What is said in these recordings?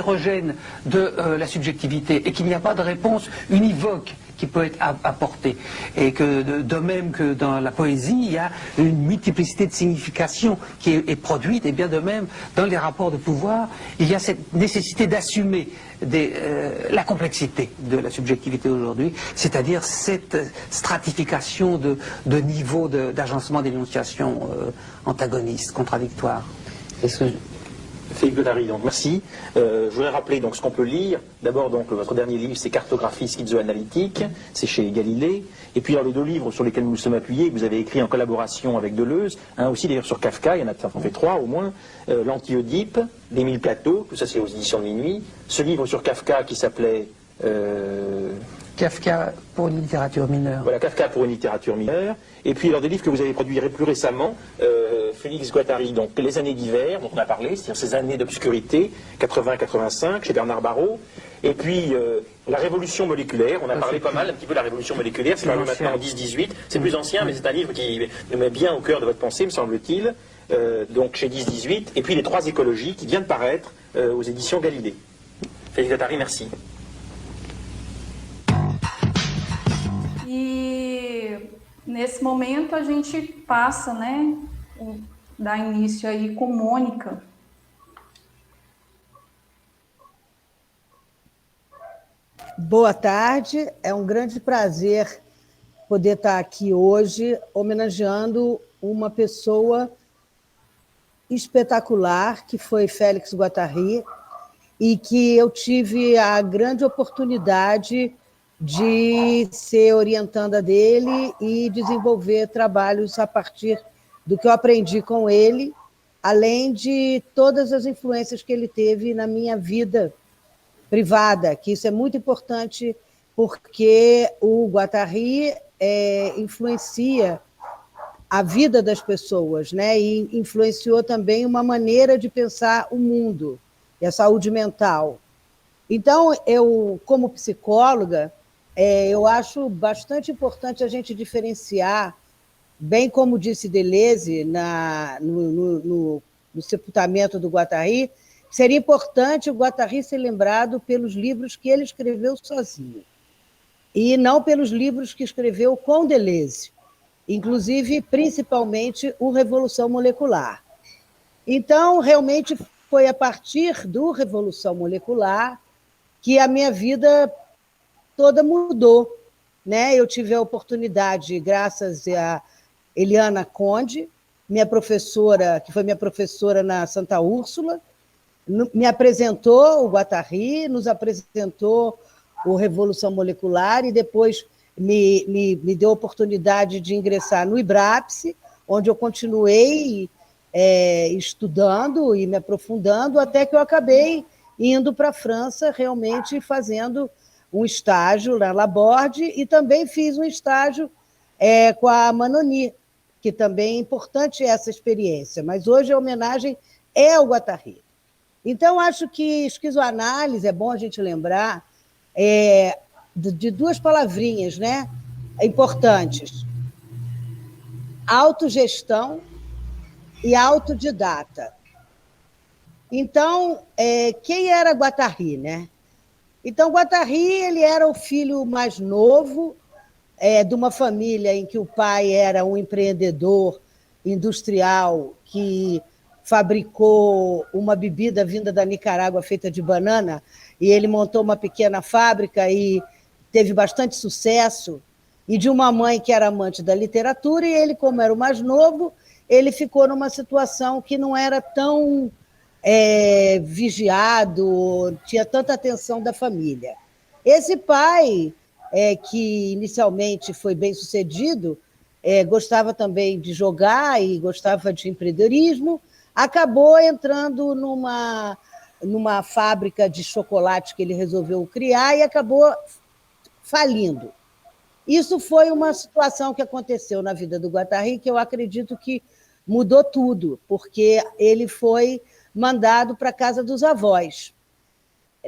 hétérogène de la subjectivité et qu'il n'y a pas de réponse univoque qui peut être apportée. Et que de même que dans la poésie, il y a une multiplicité de significations qui est produite, et bien de même, dans les rapports de pouvoir, il y a cette nécessité d'assumer la complexité de la subjectivité aujourd'hui, c'est-à-dire cette stratification de niveaux d'agencement d'énonciation antagonistes, contradictoires. Philippe Guattari, donc merci. Je voudrais rappeler donc ce qu'on peut lire. D'abord, donc votre dernier livre, c'est Cartographie schizoanalytique, c'est chez Galilée. Et puis, les deux livres sur lesquels nous nous sommes appuyés, que vous avez écrits en collaboration avec Deleuze, un aussi d'ailleurs sur Kafka, il y en a, ça en fait 3 au moins, L'Anti-Oedipe, d'Émile Plateau, tout ça c'est aux éditions de Minuit. Ce livre sur Kafka qui s'appelait... Kafka pour une littérature mineure. Voilà, Kafka pour une littérature mineure. Et puis, alors, des livres que vous avez produits plus récemment, Félix Guattari, donc Les années d'hiver, dont on a parlé, c'est-à-dire ces années d'obscurité, 80-85, chez Bernard Barrault. Et puis, La révolution moléculaire, on a parlé pas mal, un petit peu de la révolution moléculaire, c'est maintenant en 10-18. C'est plus ancien, mais c'est un livre qui me met bien au cœur de votre pensée, me semble-t-il. Donc, chez 10-18. Et puis, Les trois écologies, qui vient de paraître aux éditions Galilée. Félix Guattari, merci. E nesse momento a gente passa, né, dá início aí com Mônica. Boa tarde, é um grande prazer poder estar aqui hoje homenageando uma pessoa espetacular, que foi Félix Guattari, e que eu tive a grande oportunidade de ser orientanda dele e desenvolver trabalhos a partir do que eu aprendi com ele, além de todas as influências que ele teve na minha vida privada, que isso é muito importante porque o Guattari influencia a vida das pessoas, né? E influenciou também uma maneira de pensar o mundo e a saúde mental. Então, eu, como psicóloga, eu acho bastante importante a gente diferenciar, bem como disse Deleuze no sepultamento do Guattari, seria importante o Guattari ser lembrado pelos livros que ele escreveu sozinho, e não pelos livros que escreveu com Deleuze, inclusive, principalmente, o Revolução Molecular. Então, realmente, foi a partir do Revolução Molecular que a minha vida toda mudou, né? Eu tive a oportunidade, graças a Eliana Conde, minha professora, que foi minha professora na Santa Úrsula, me apresentou o Guattari, nos apresentou o Revolução Molecular e depois me deu a oportunidade de ingressar no IBRAPSE, onde eu continuei estudando e me aprofundando, até que eu acabei indo para a França, realmente fazendo um estágio na Laborde, e também fiz um estágio com a Manoni, que também é importante essa experiência, mas hoje a homenagem é ao Guattari. Então, acho que esquizoanálise, é bom a gente lembrar, de duas palavrinhas, né, importantes: autogestão e autodidata. Então, quem era Guattari, né? Então, Guattari, ele era o filho mais novo de uma família em que o pai era um empreendedor industrial que fabricou uma bebida vinda da Nicarágua feita de banana, e ele montou uma pequena fábrica e teve bastante sucesso, e de uma mãe que era amante da literatura, e ele, como era o mais novo, ele ficou numa situação que não era tão vigiado, tinha tanta atenção da família. Esse pai, que inicialmente foi bem-sucedido, gostava também de jogar e gostava de empreendedorismo, acabou entrando numa fábrica de chocolate que ele resolveu criar e acabou falindo. Isso foi uma situação que aconteceu na vida do Guattari, que eu acredito que mudou tudo, porque ele foi mandado para a casa dos avós,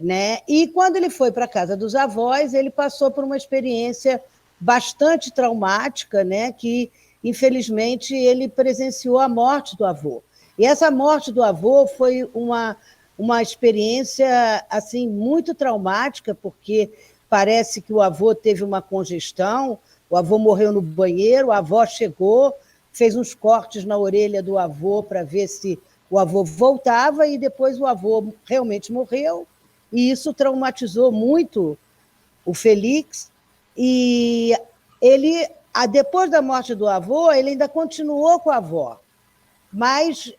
né? E quando ele foi para a casa dos avós, ele passou por uma experiência bastante traumática, né? Que, infelizmente, ele presenciou a morte do avô. E essa morte do avô foi uma uma experiência assim muito traumática, porque parece que o avô teve uma congestão, o avô morreu no banheiro, a avó chegou, fez uns cortes na orelha do avô para ver se o avô voltava, e depois o avô realmente morreu, e isso traumatizou muito o Félix, e ele, depois da morte do avô, ele ainda continuou com a avó, mas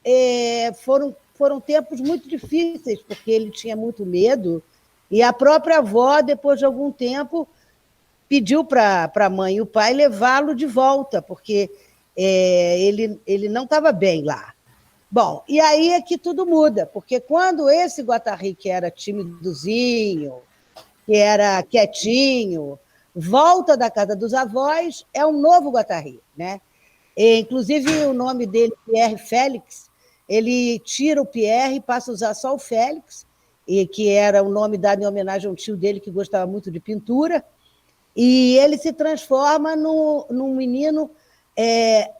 foram tempos muito difíceis, porque ele tinha muito medo, e a própria avó, depois de algum tempo, pediu para a mãe e o pai levá-lo de volta, porque ele não estava bem lá. Bom, e aí é que tudo muda, porque quando esse Guattari, que era timidozinho, que era quietinho, volta da casa dos avós, é um novo Guattari, né? Inclusive, o nome dele, Pierre Félix, ele tira o Pierre e passa a usar só o Félix, e que era o nome dado em homenagem a um tio dele que gostava muito de pintura, e ele se transforma num menino,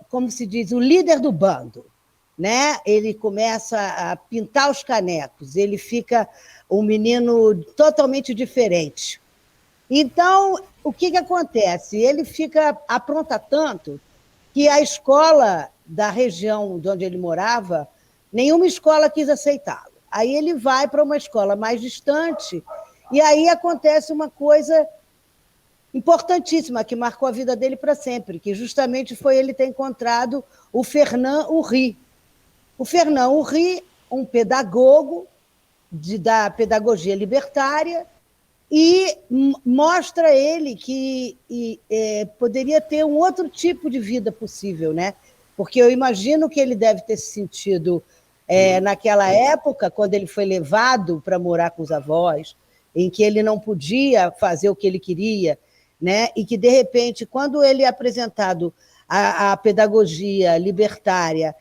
como se diz, o líder do bando, né? Ele começa a pintar os canecos, ele fica um menino totalmente diferente. Então, o que acontece? Ele apronta tanto que a escola da região de onde ele morava, nenhuma escola quis aceitá-lo. Aí ele vai para uma escola mais distante, e aí acontece uma coisa importantíssima, que marcou a vida dele para sempre, que justamente foi ele ter encontrado o Fernand Houry. O Fernand Houry, um pedagogo da pedagogia libertária, e mostra ele que poderia ter um outro tipo de vida possível, né? Porque eu imagino que ele deve ter se sentido, naquela época, quando ele foi levado para morar com os avós, em que ele não podia fazer o que ele queria, né? E que, de repente, quando ele é apresentado à pedagogia libertária,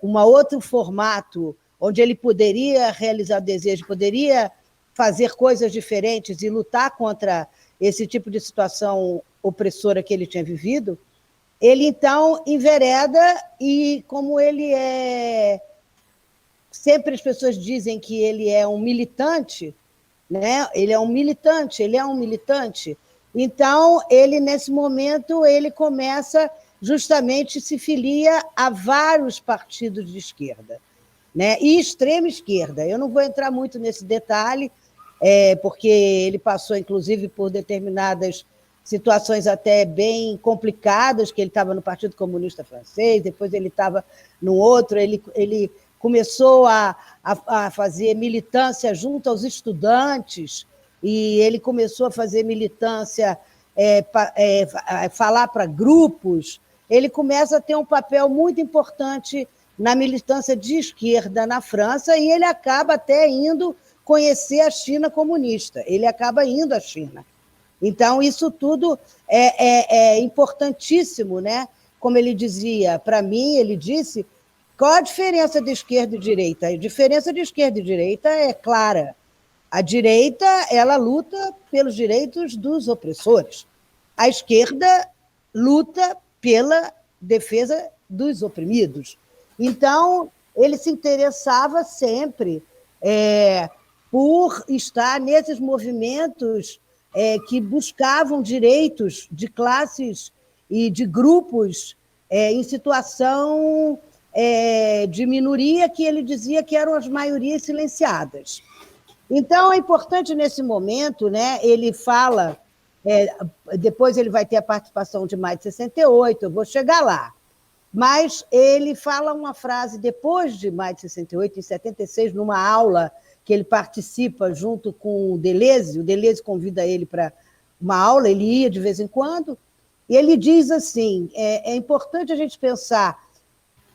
um outro formato, onde ele poderia realizar desejo, poderia fazer coisas diferentes e lutar contra esse tipo de situação opressora que ele tinha vivido, ele, então, envereda, e como ele sempre as pessoas dizem que ele é um militante, né? Ele é um militante, então, ele, nesse momento, ele começa, justamente, se filia a vários partidos de esquerda, né? E extrema esquerda. Eu não vou entrar muito nesse detalhe, porque ele passou, inclusive, por determinadas situações até bem complicadas, que ele estava no Partido Comunista Francês, depois ele estava no outro, ele começou a fazer militância junto aos estudantes, e ele começou a fazer militância, falar para grupos, ele começa a ter um papel muito importante na militância de esquerda na França, e ele acaba até indo conhecer a China comunista, ele acaba indo à China. Então, isso tudo é importantíssimo, né? Como ele dizia, para mim, ele disse, qual a diferença de esquerda e direita? A diferença de esquerda e direita é clara. A direita, ela luta pelos direitos dos opressores. A esquerda luta pela defesa dos oprimidos. Então, ele se interessava sempre por estar nesses movimentos que buscavam direitos de classes e de grupos em situação de minoria, que ele dizia que eram as maiorias silenciadas. Então, é importante nesse momento, né, ele fala, depois ele vai ter a participação de Maio de 68, eu vou chegar lá, mas ele fala uma frase depois de Maio de 68, em 76, numa aula que ele participa junto com o Deleuze convida ele para uma aula, ele ia de vez em quando, e ele diz assim, é importante a gente pensar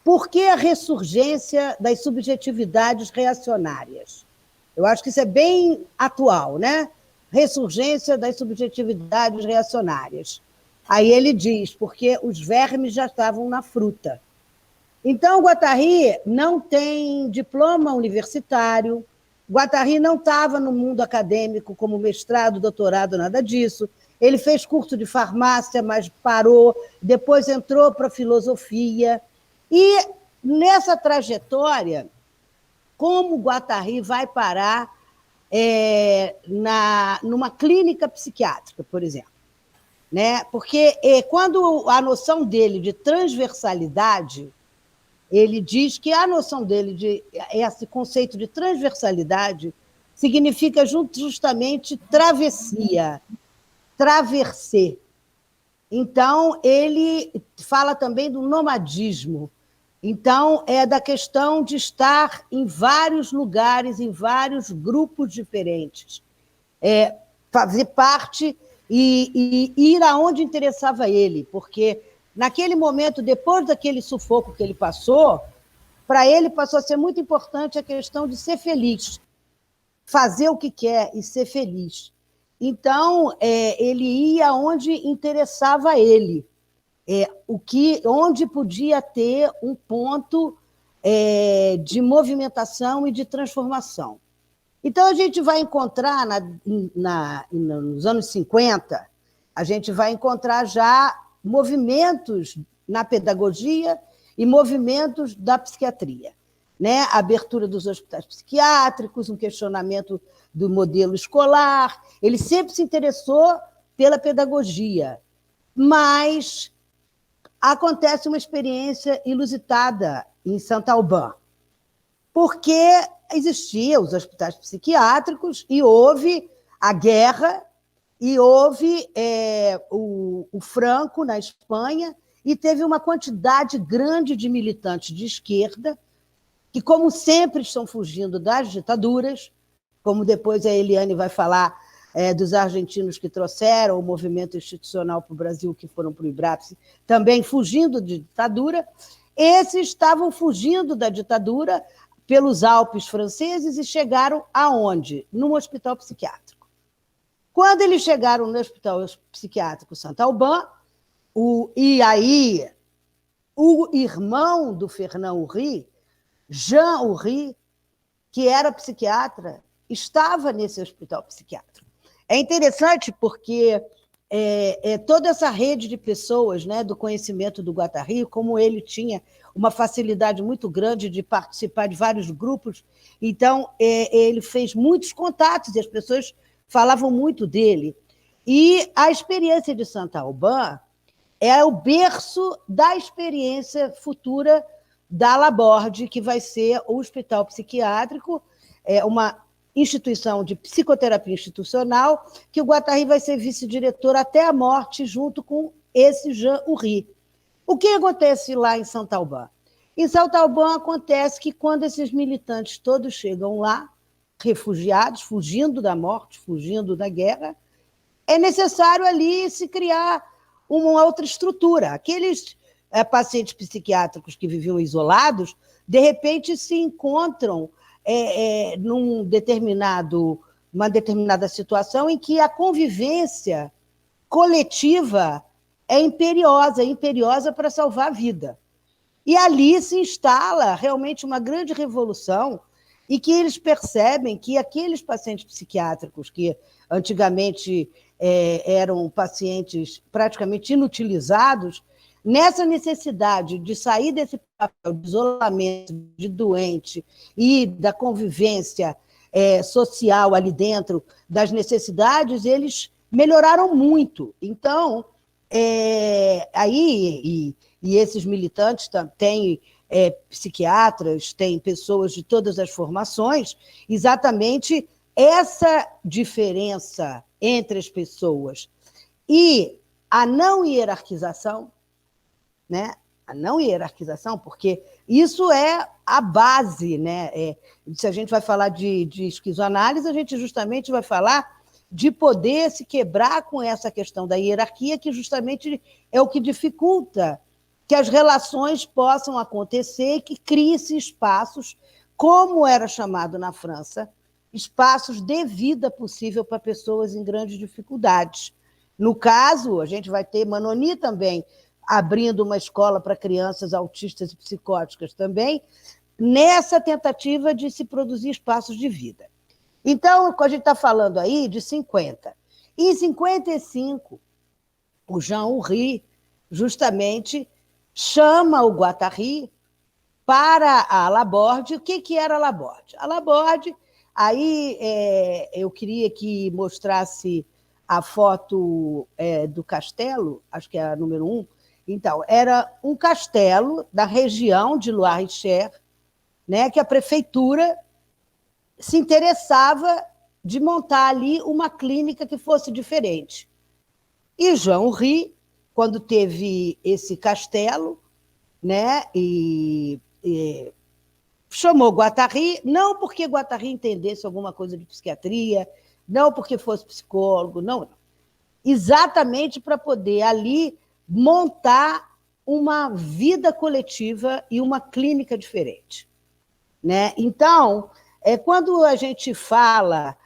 por que a ressurgência das subjetividades reacionárias. Eu acho que isso é bem atual, né? Ressurgência das subjetividades reacionárias. Aí ele diz, porque os vermes já estavam na fruta. Então, Guattari não tem diploma universitário, Guattari não estava no mundo acadêmico como mestrado, doutorado, nada disso. Ele fez curso de farmácia, mas parou, depois entrou para filosofia. E nessa trajetória, como o Guattari vai parar numa clínica psiquiátrica, por exemplo. Né? Porque quando a noção dele de transversalidade, ele diz que a noção dele esse conceito de transversalidade significa justamente travessia, traversée. Então, ele fala também do nomadismo. Então, é da questão de estar em vários lugares, em vários grupos diferentes. Fazer parte e ir aonde interessava ele, porque naquele momento, depois daquele sufoco que ele passou, para ele passou a ser muito importante a questão de ser feliz, fazer o que quer e ser feliz. Então, ele ia onde interessava ele, onde podia ter um ponto de movimentação e de transformação. Então, a gente vai encontrar, nos anos 50, a gente vai encontrar já movimentos na pedagogia e movimentos da psiquiatria. Né? A abertura dos hospitais psiquiátricos, um questionamento do modelo escolar. Ele sempre se interessou pela pedagogia, mas acontece uma experiência inusitada em Saint-Alban, porque existiam os hospitais psiquiátricos e houve a guerra, e houve o Franco na Espanha, e teve uma quantidade grande de militantes de esquerda que, como sempre, estão fugindo das ditaduras, como depois a Eliane vai falar dos argentinos que trouxeram o movimento institucional para o Brasil, que foram para o IBRAPS, também fugindo de ditadura. Esses estavam fugindo da ditadura pelos Alpes franceses e chegaram aonde? Num hospital psiquiátrico. Quando eles chegaram no hospital psiquiátrico Saint-Alban, e aí o irmão do Fernand Houry, Jean Houry, que era psiquiatra, estava nesse hospital psiquiátrico. É interessante porque toda essa rede de pessoas, né, do conhecimento do Guattari, como ele tinha uma facilidade muito grande de participar de vários grupos, então ele fez muitos contatos e as pessoas falavam muito dele. E a experiência de Saint-Alban é o berço da experiência futura da Laborde, que vai ser o hospital psiquiátrico, uma instituição de psicoterapia institucional, que o Guattari vai ser vice-diretor até a morte, junto com esse Jean Houry. O que acontece lá em Saint-Alban? Em Saint-Alban acontece que, quando esses militantes todos chegam lá, refugiados, fugindo da morte, fugindo da guerra, é necessário ali se criar uma outra estrutura. Aqueles pacientes psiquiátricos que viviam isolados, de repente se encontram numa determinada situação em que a convivência coletiva é imperiosa para salvar a vida. E ali se instala realmente uma grande revolução, e que eles percebem que aqueles pacientes psiquiátricos que antigamente eram pacientes praticamente inutilizados, nessa necessidade de sair desse papel de isolamento, de doente e da convivência social ali dentro, das necessidades, eles melhoraram muito. Então, aí, e esses militantes têm psiquiatras, têm pessoas de todas as formações, exatamente essa diferença entre as pessoas e a não hierarquização, né? A não hierarquização, porque isso é a base, né? Se a gente vai falar de esquizoanálise, a gente justamente vai falar de poder se quebrar com essa questão da hierarquia, que justamente é o que dificulta que as relações possam acontecer, que crie-se espaços, como era chamado na França, espaços de vida possível para pessoas em grandes dificuldades. No caso, a gente vai ter Manoni também, abrindo uma escola para crianças autistas e psicóticas também, nessa tentativa de se produzir espaços de vida. Então, a gente está falando aí de 50. Em 55, o Jean Houry justamente chama o Guattari para a Laborde. O que era a Laborde? A Laborde, aí eu queria que mostrasse a foto do castelo, acho que é a número 1. Então, era um castelo da região de Loir-et-Cher, né, que a prefeitura se interessava de montar ali uma clínica que fosse diferente. E Jean Houry, quando teve esse castelo, né, e chamou Guattari, não porque Guattari entendesse alguma coisa de psiquiatria, não porque fosse psicólogo, não. Exatamente para poder ali montar uma vida coletiva e uma clínica diferente, né? Então, quando a gente fala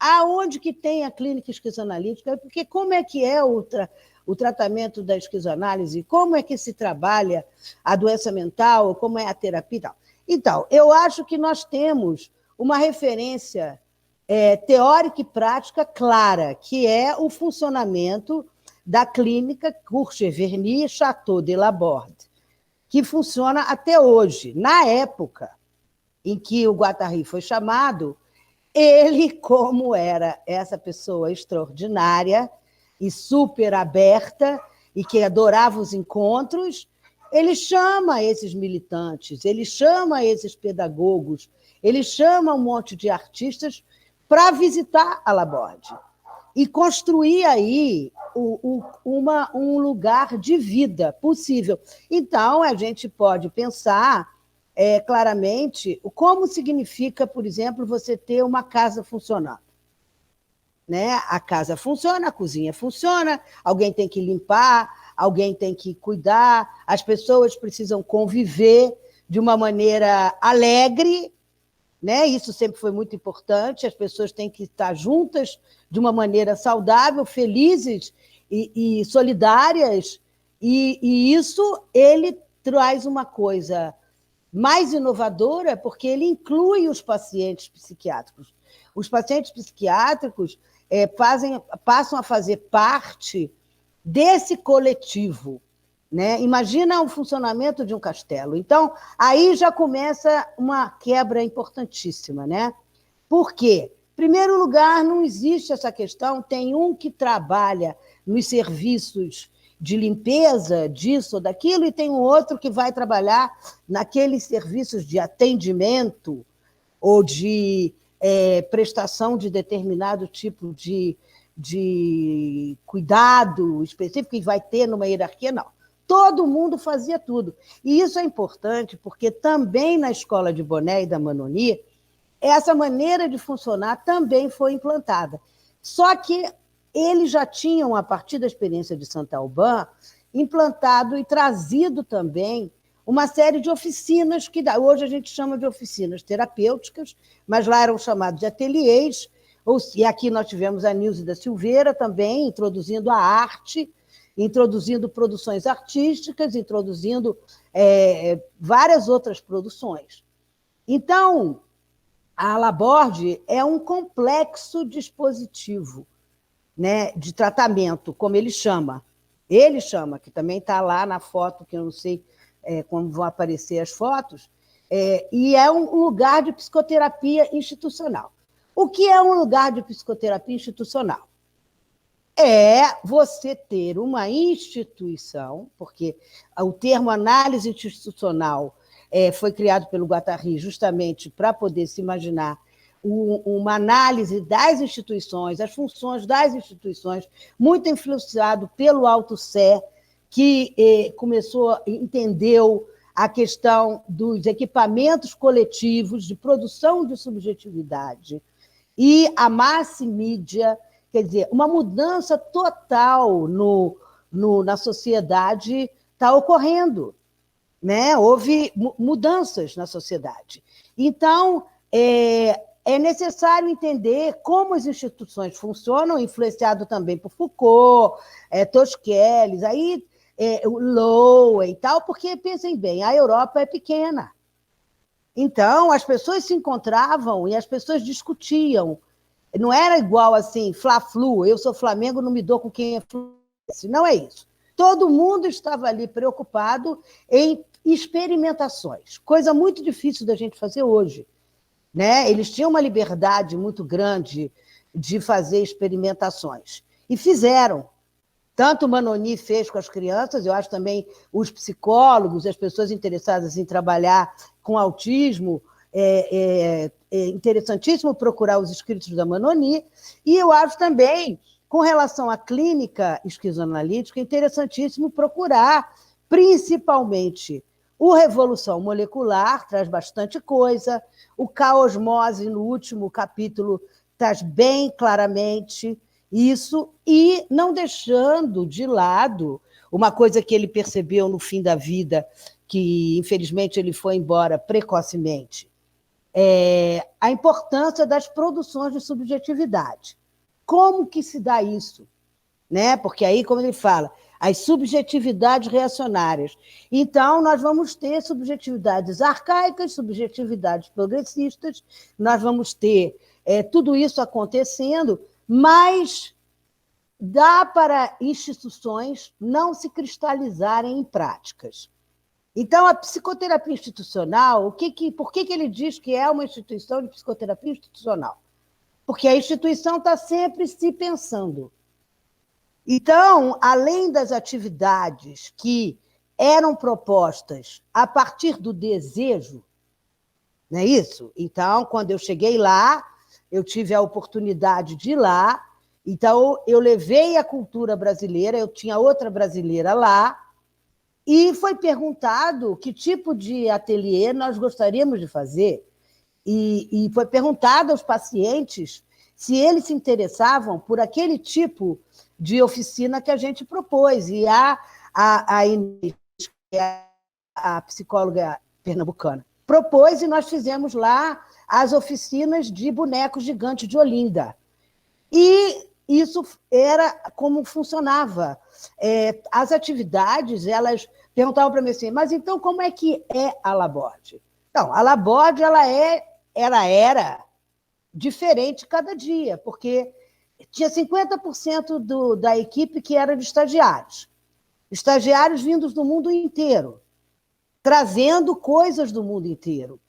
aonde que tem a clínica esquizoanalítica, porque como é que é o tratamento da esquizoanálise, como é que se trabalha a doença mental, como é a terapia e tal. Então, eu acho que nós temos uma referência teórica e prática clara, que é o funcionamento da clínica Courcheverny-Château de Laborde, que funciona até hoje. Na época em que o Guattari foi chamado, ele, como era essa pessoa extraordinária e super aberta e que adorava os encontros, ele chama esses militantes, ele chama esses pedagogos, ele chama um monte de artistas para visitar a Laborde e construir aí um lugar de vida possível. Então, a gente pode pensar claramente como significa, por exemplo, você ter uma casa funcionando. Né? A casa funciona, a cozinha funciona, alguém tem que limpar, alguém tem que cuidar, as pessoas precisam conviver de uma maneira alegre, né? Isso sempre foi muito importante, as pessoas têm que estar juntas de uma maneira saudável, felizes e solidárias, e isso ele traz uma coisa mais inovadora, porque ele inclui os pacientes psiquiátricos. Os pacientes psiquiátricos passam a fazer parte desse coletivo, né? Imagina o funcionamento de um castelo. Então, aí já começa uma quebra importantíssima, né? Por quê? Em primeiro lugar, não existe essa questão, tem um que trabalha nos serviços de limpeza, disso ou daquilo, e tem um outro que vai trabalhar naqueles serviços de atendimento ou de prestação de determinado tipo de cuidado específico que vai ter numa hierarquia, não. Todo mundo fazia tudo. E isso é importante porque também na escola de Bonnet e da Manoni, essa maneira de funcionar também foi implantada. Só que eles já tinham, a partir da experiência de Saint-Alban, implantado e trazido também uma série de oficinas, que hoje a gente chama de oficinas terapêuticas, mas lá eram chamados de ateliês, e aqui nós tivemos a Nilce da Silveira também, introduzindo a arte, introduzindo produções artísticas, introduzindo várias outras produções. Então, a Laborde é um complexo dispositivo, né, de tratamento, como ele chama. Ele chama, que também está lá na foto, que eu não sei como vão aparecer as fotos, e é um lugar de psicoterapia institucional. O que é um lugar de psicoterapia institucional? É você ter uma instituição, porque o termo análise institucional foi criado pelo Guattari justamente para poder se imaginar uma análise das instituições, as funções das instituições, muito influenciado pelo Althusser, que entendeu a questão dos equipamentos coletivos de produção de subjetividade e a massimídia, quer dizer, uma mudança total na sociedade está ocorrendo, né? Houve mudanças na sociedade. Então, é necessário entender como as instituições funcionam, influenciado também por Foucault, Tosquelles, aí o Lowe e tal, porque, pensem bem, a Europa é pequena. Então, as pessoas se encontravam e as pessoas discutiam. Não era igual assim, Fla-Flu, eu sou Flamengo, não me dou com quem é Fluminense. Não é isso. Todo mundo estava ali preocupado em experimentações, coisa muito difícil da gente fazer hoje, né? Eles tinham uma liberdade muito grande de fazer experimentações, e fizeram. Tanto o Manoni fez com as crianças, eu acho também os psicólogos, as pessoas interessadas em trabalhar com autismo, é interessantíssimo procurar os escritos da Manoni, e eu acho também, com relação à clínica esquizoanalítica, interessantíssimo procurar, principalmente, o Revolução Molecular, traz bastante coisa, o Caosmose, no último capítulo, traz bem claramente isso, e não deixando de lado uma coisa que ele percebeu no fim da vida, que, infelizmente, ele foi embora precocemente, a importância das produções de subjetividade. Como que se dá isso? Né? Porque aí, como ele fala, as subjetividades reacionárias. Então, nós vamos ter subjetividades arcaicas, subjetividades progressistas, nós vamos ter tudo isso acontecendo, mas dá para instituições não se cristalizarem em práticas. Então, a psicoterapia institucional, por que ele diz que é uma instituição de psicoterapia institucional? Porque a instituição está sempre se pensando. Então, além das atividades que eram propostas a partir do desejo, não é isso? Então, quando eu cheguei lá, eu tive a oportunidade de ir lá, então eu levei a cultura brasileira, eu tinha outra brasileira lá, e foi perguntado que tipo de ateliê nós gostaríamos de fazer, e foi perguntado aos pacientes se eles se interessavam por aquele tipo de oficina que a gente propôs, e a Inês, que é a psicóloga pernambucana, propôs, e nós fizemos lá as oficinas de bonecos gigantes de Olinda. E isso era como funcionava. As atividades, elas perguntavam para mim assim, mas então como é que é a Laborde? Então, a Laborde, ela era diferente cada dia, porque tinha 50% da equipe que era de estagiários vindos do mundo inteiro, trazendo coisas do mundo inteiro.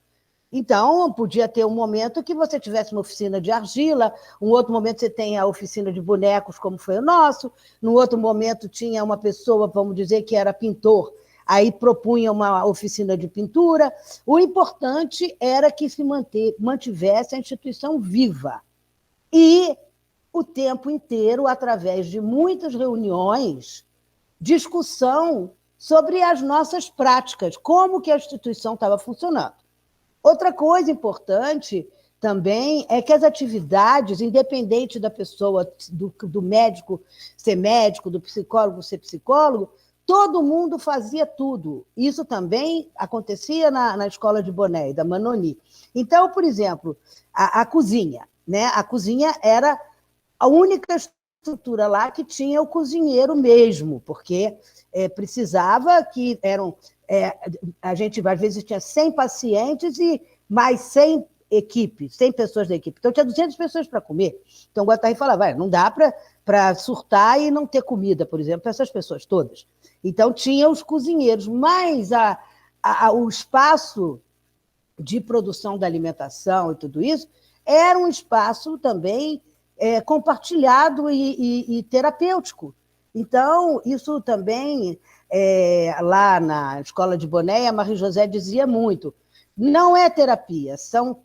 Então, podia ter um momento que você tivesse uma oficina de argila, um outro momento você tem a oficina de bonecos, como foi o nosso, no outro momento tinha uma pessoa, vamos dizer, que era pintor, aí propunha uma oficina de pintura. O importante era que se mantivesse a instituição viva. E o tempo inteiro, através de muitas reuniões, discussão sobre as nossas práticas, como que a instituição estava funcionando. Outra coisa importante também é que as atividades, independente da pessoa, do médico ser médico, do psicólogo ser psicólogo, todo mundo fazia tudo. Isso também acontecia na escola de Boné, da Manoni. Então, por exemplo, a cozinha, né? A cozinha era a única estrutura lá que tinha o cozinheiro mesmo, porque precisava que a gente, às vezes, tinha 100 pacientes e mais 100 equipes, 100 pessoas da equipe. Então, tinha 200 pessoas para comer. Então, o Guattari falava, não dá para surtar e não ter comida, por exemplo, para essas pessoas todas. Então, tinha os cozinheiros, mas o espaço de produção da alimentação e tudo isso era um espaço também compartilhado e terapêutico. Então, isso também, lá na escola de Boné, a Marie José dizia muito, não é terapia, são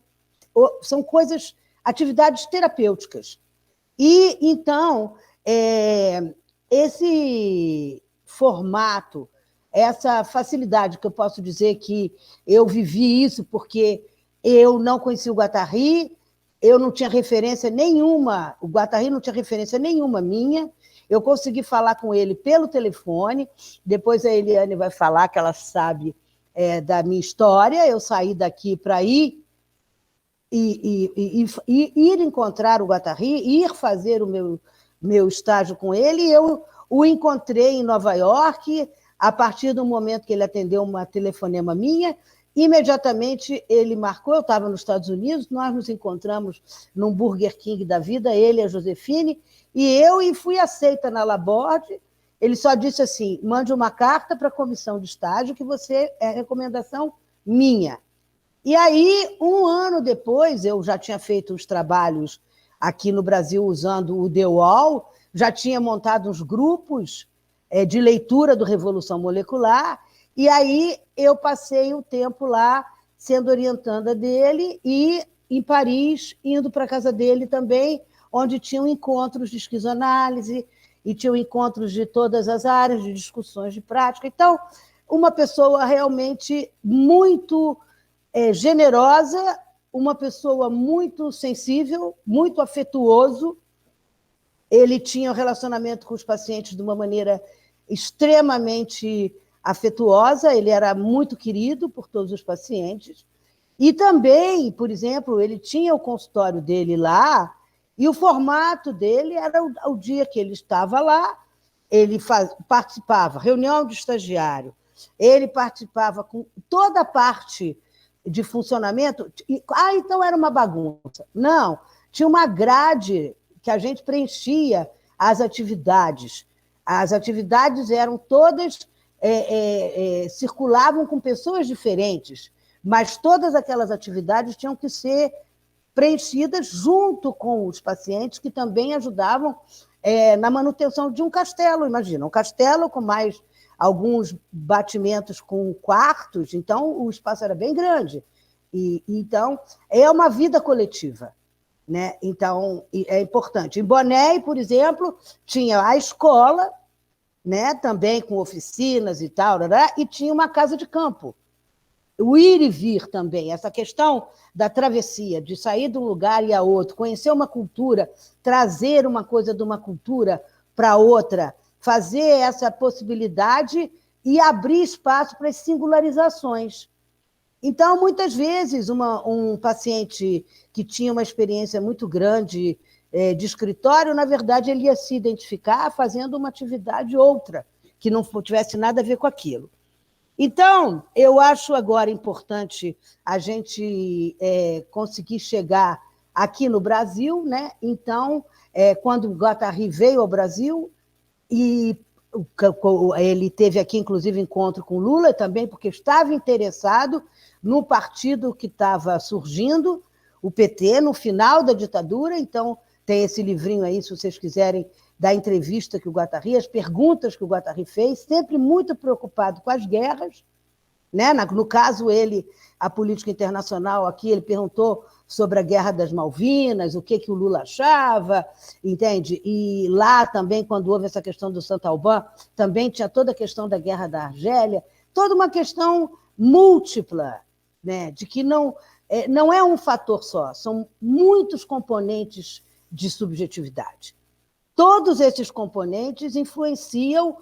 coisas, atividades terapêuticas. E, então, esse formato, essa facilidade que eu posso dizer que eu vivi isso porque eu não conhecia o Guattari, eu não tinha referência nenhuma, o Guattari não tinha referência nenhuma minha, eu consegui falar com ele pelo telefone, depois a Eliane vai falar que ela sabe da minha história, eu saí daqui para ir encontrar o Guattari, ir fazer o meu estágio com ele, e eu o encontrei em Nova York, a partir do momento que ele atendeu uma telefonema minha, imediatamente ele marcou, eu estava nos Estados Unidos, nós nos encontramos num Burger King da vida, ele e a Josefine, e fui aceita na Laborde, Ele só disse assim, mande uma carta para a comissão de estágio que você é recomendação minha. E aí, um ano depois, eu já tinha feito os trabalhos aqui no Brasil usando o The Wall, já tinha montado uns grupos de leitura do Revolução Molecular, e aí eu passei o tempo lá sendo orientanda dele e em Paris, indo para a casa dele também, onde tinham encontros de esquizoanálise e tinham encontros de todas as áreas, de discussões de prática. Então, uma pessoa realmente muito generosa, uma pessoa muito sensível, muito afetuoso. Ele tinha um relacionamento com os pacientes de uma maneira extremamente afetuosa, ele era muito querido por todos os pacientes. E também, por exemplo, ele tinha o consultório dele lá, e o formato dele era o dia que ele estava lá, ele participava, reunião de estagiário, ele participava com toda a parte de funcionamento. Então era uma bagunça. Não, tinha uma grade que a gente preenchia as atividades. As atividades eram todas, circulavam com pessoas diferentes, mas todas aquelas atividades tinham que ser preenchidas junto com os pacientes, que também ajudavam na manutenção de um castelo. Imagina, um castelo com mais alguns batimentos com quartos, então o espaço era bem grande. Então, é uma vida coletiva, né? Então, é importante. Em Boné, por exemplo, tinha a escola, né? Também com oficinas e tal, e tinha uma casa de campo. O ir e vir também, essa questão da travessia, de sair de um lugar e a outro, conhecer uma cultura, trazer uma coisa de uma cultura para outra, fazer essa possibilidade e abrir espaço para as singularizações. Então, muitas vezes, um paciente que tinha uma experiência muito grande de escritório, na verdade, ele ia se identificar fazendo uma atividade outra, que não tivesse nada a ver com aquilo. Então, eu acho agora importante a gente conseguir chegar aqui no Brasil, né? Então, quando o Guattari veio ao Brasil, e ele teve aqui, inclusive, encontro com Lula também, porque estava interessado no partido que estava surgindo, o PT, no final da ditadura. Então, tem esse livrinho aí, se vocês quiserem, da entrevista que o Guattari, as perguntas que o Guattari fez, sempre muito preocupado com as guerras, né? No caso, a política internacional aqui, ele perguntou sobre a Guerra das Malvinas, o que o Lula achava, entende? E lá também, quando houve essa questão do Santalban, também tinha toda a questão da Guerra da Argélia, toda uma questão múltipla, né? De que não é um fator só, são muitos componentes de subjetividade. Todos esses componentes influenciam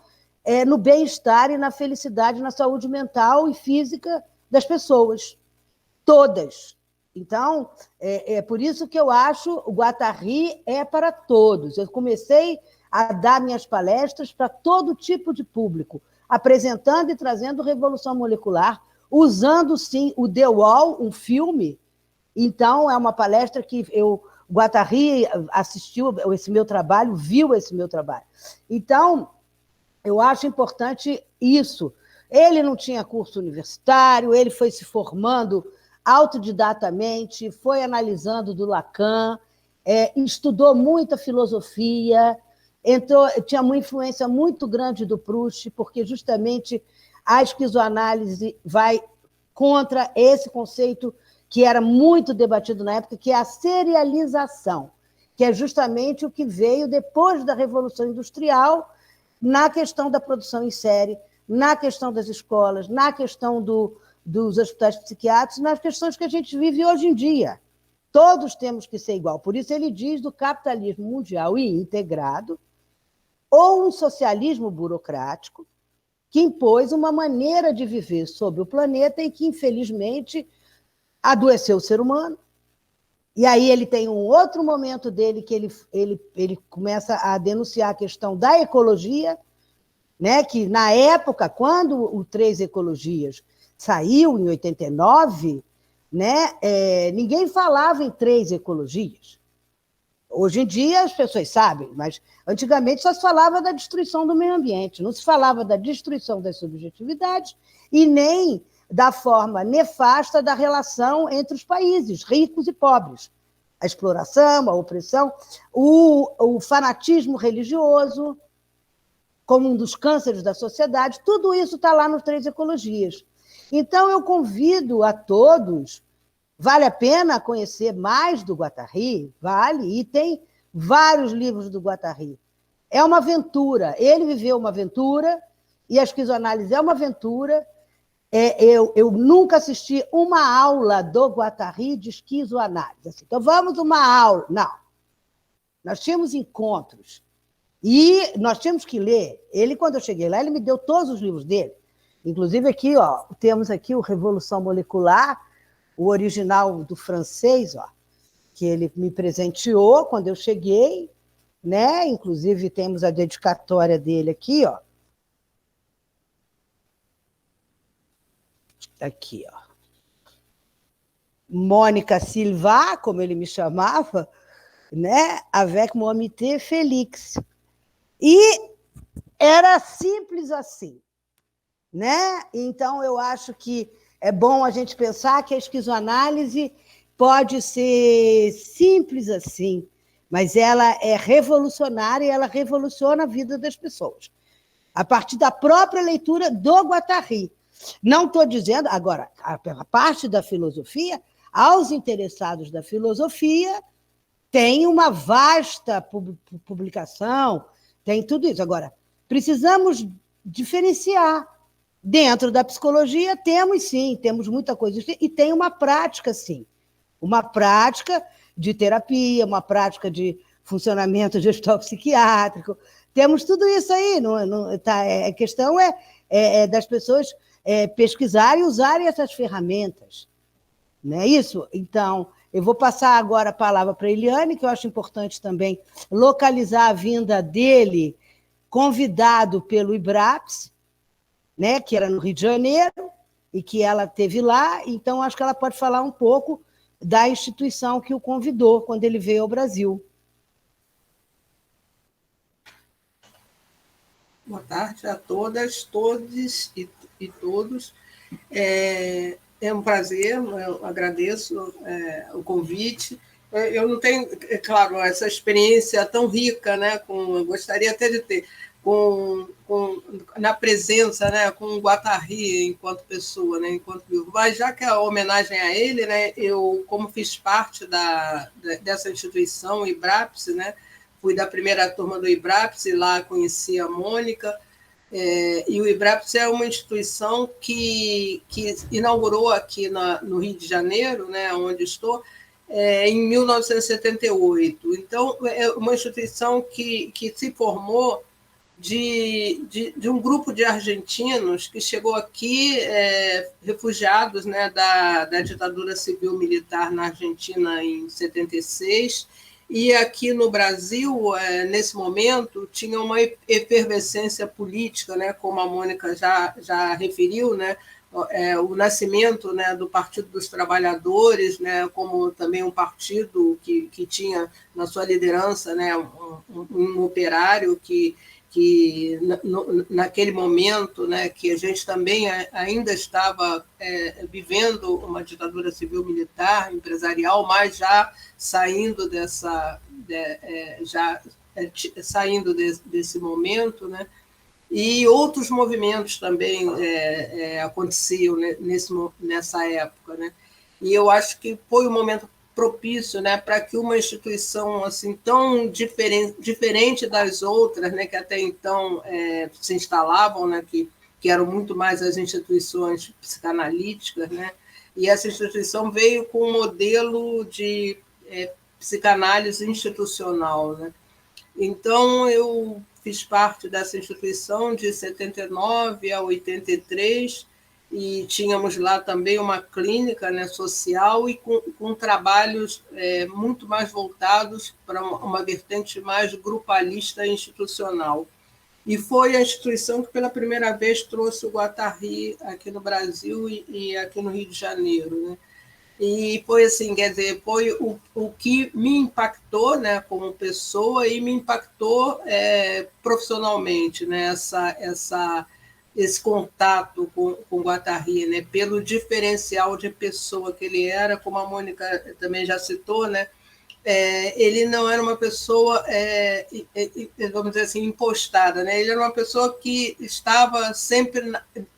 no bem-estar e na felicidade, na saúde mental e física das pessoas. Todas. Então, é por isso que eu acho o Guattari é para todos. Eu comecei a dar minhas palestras para todo tipo de público, apresentando e trazendo Revolução Molecular, usando, sim, o The Wall, um filme. Então, é uma palestra que o Guattari assistiu esse meu trabalho, viu esse meu trabalho. Então, eu acho importante isso. Ele não tinha curso universitário, ele foi se formando autodidatamente, foi analisando do Lacan, estudou muita filosofia, tinha uma influência muito grande do Proust, porque justamente a esquizoanálise vai contra esse conceito que era muito debatido na época, que é a serialização, que é justamente o que veio depois da Revolução Industrial, na questão da produção em série, na questão das escolas, na questão dos hospitais psiquiátricos, nas questões que a gente vive hoje em dia. Todos temos que ser igual. Por isso ele diz do capitalismo mundial e integrado, ou um socialismo burocrático, que impôs uma maneira de viver sobre o planeta e que, infelizmente, adoeceu o ser humano. E aí ele tem um outro momento dele que ele começa a denunciar a questão da ecologia, né? Que, na época, quando o Três Ecologias saiu, em 89, né? Ninguém falava em três ecologias. Hoje em dia as pessoas sabem, mas antigamente só se falava da destruição do meio ambiente, não se falava da destruição das subjetividades e nem da forma nefasta da relação entre os países, ricos e pobres. A exploração, a opressão, o fanatismo religioso, como um dos cânceres da sociedade, tudo isso está lá nos 3 Ecologias. Então, eu convido a todos. Vale a pena conhecer mais do Guattari? Vale, e tem vários livros do Guattari. É uma aventura, ele viveu uma aventura, e a esquizoanálise é uma aventura. Eu nunca assisti uma aula do Guattari de esquizoanálise. Assim, então, vamos uma aula. Não. Nós tínhamos encontros, e nós tínhamos que ler. Ele, quando eu cheguei lá, ele me deu todos os livros dele. Inclusive, aqui, ó, temos aqui o Revolução Molecular, o original do francês, ó, que ele me presenteou quando eu cheguei, né? Inclusive, temos a dedicatória dele aqui, ó. Aqui, ó. Mônica Silva, como ele me chamava, né? Avec mon amitié Félix. E era simples assim, né? Então, eu acho que é bom a gente pensar que a esquizoanálise pode ser simples assim, mas ela é revolucionária e ela revoluciona a vida das pessoas, a partir da própria leitura do Guattari. Não estou dizendo, agora, a parte da filosofia, aos interessados da filosofia, tem uma vasta publicação, tem tudo isso. Agora, precisamos diferenciar. Dentro da psicologia, temos sim, temos muita coisa, e tem uma prática, sim. Uma prática de terapia, uma prática de funcionamento gestal psiquiátrico. Temos tudo isso aí. A questão é das pessoas pesquisarem e usarem essas ferramentas. Não é isso? Então, eu vou passar agora a palavra para a Eliane, que eu acho importante também localizar a vinda dele, convidado pelo IBRAPS, né, que era no Rio de Janeiro, e que ela teve lá, então acho que ela pode falar um pouco da instituição que o convidou quando ele veio ao Brasil. Boa tarde a todas, todos e todos. É um prazer, eu agradeço o convite. Eu não tenho, é claro, essa experiência tão rica, né, eu gostaria até de ter, na presença, né, com o Guattari enquanto pessoa, né, enquanto vivo. Mas já que a homenagem a ele, né, eu, como fiz parte dessa instituição, o IBRAPS, né, fui da primeira turma do IBRAPS, e lá conheci a Mônica, e o IBRAPS é uma instituição que inaugurou aqui no Rio de Janeiro, né, onde estou, em 1978. Então, é uma instituição que se formou de um grupo de argentinos que chegou aqui, refugiados, né, da ditadura civil-militar na Argentina em 76, e aqui no Brasil, nesse momento, tinha uma efervescência política, né, como a Mônica já referiu, né, o nascimento, né, do Partido dos Trabalhadores, né, como também um partido que tinha na sua liderança, né, um operário que naquele momento, né, que a gente também ainda estava vivendo uma ditadura civil-militar, empresarial, mas já saindo saindo desse momento, né, e outros movimentos também aconteciam nessa época, né, e eu acho que foi um momento propício, né, para que uma instituição assim tão diferente das outras, né, que até então se instalavam, né, que eram muito mais as instituições psicanalíticas, né, e essa instituição veio com um modelo de psicanálise institucional, né. Então, eu fiz parte dessa instituição de 79 a 83, e tínhamos lá também uma clínica, né, social, e com trabalhos muito mais voltados para uma vertente mais grupalista institucional. E foi a instituição que pela primeira vez trouxe o Guattari aqui no Brasil e aqui no Rio de Janeiro, né? E foi assim, quer dizer, foi o que me impactou, né, como pessoa e me impactou profissionalmente, né, esse contato com o Guattari, né, pelo diferencial de pessoa que ele era, como a Mônica também já citou, né, ele não era uma pessoa, vamos dizer assim, impostada, né? Ele era uma pessoa que estava sempre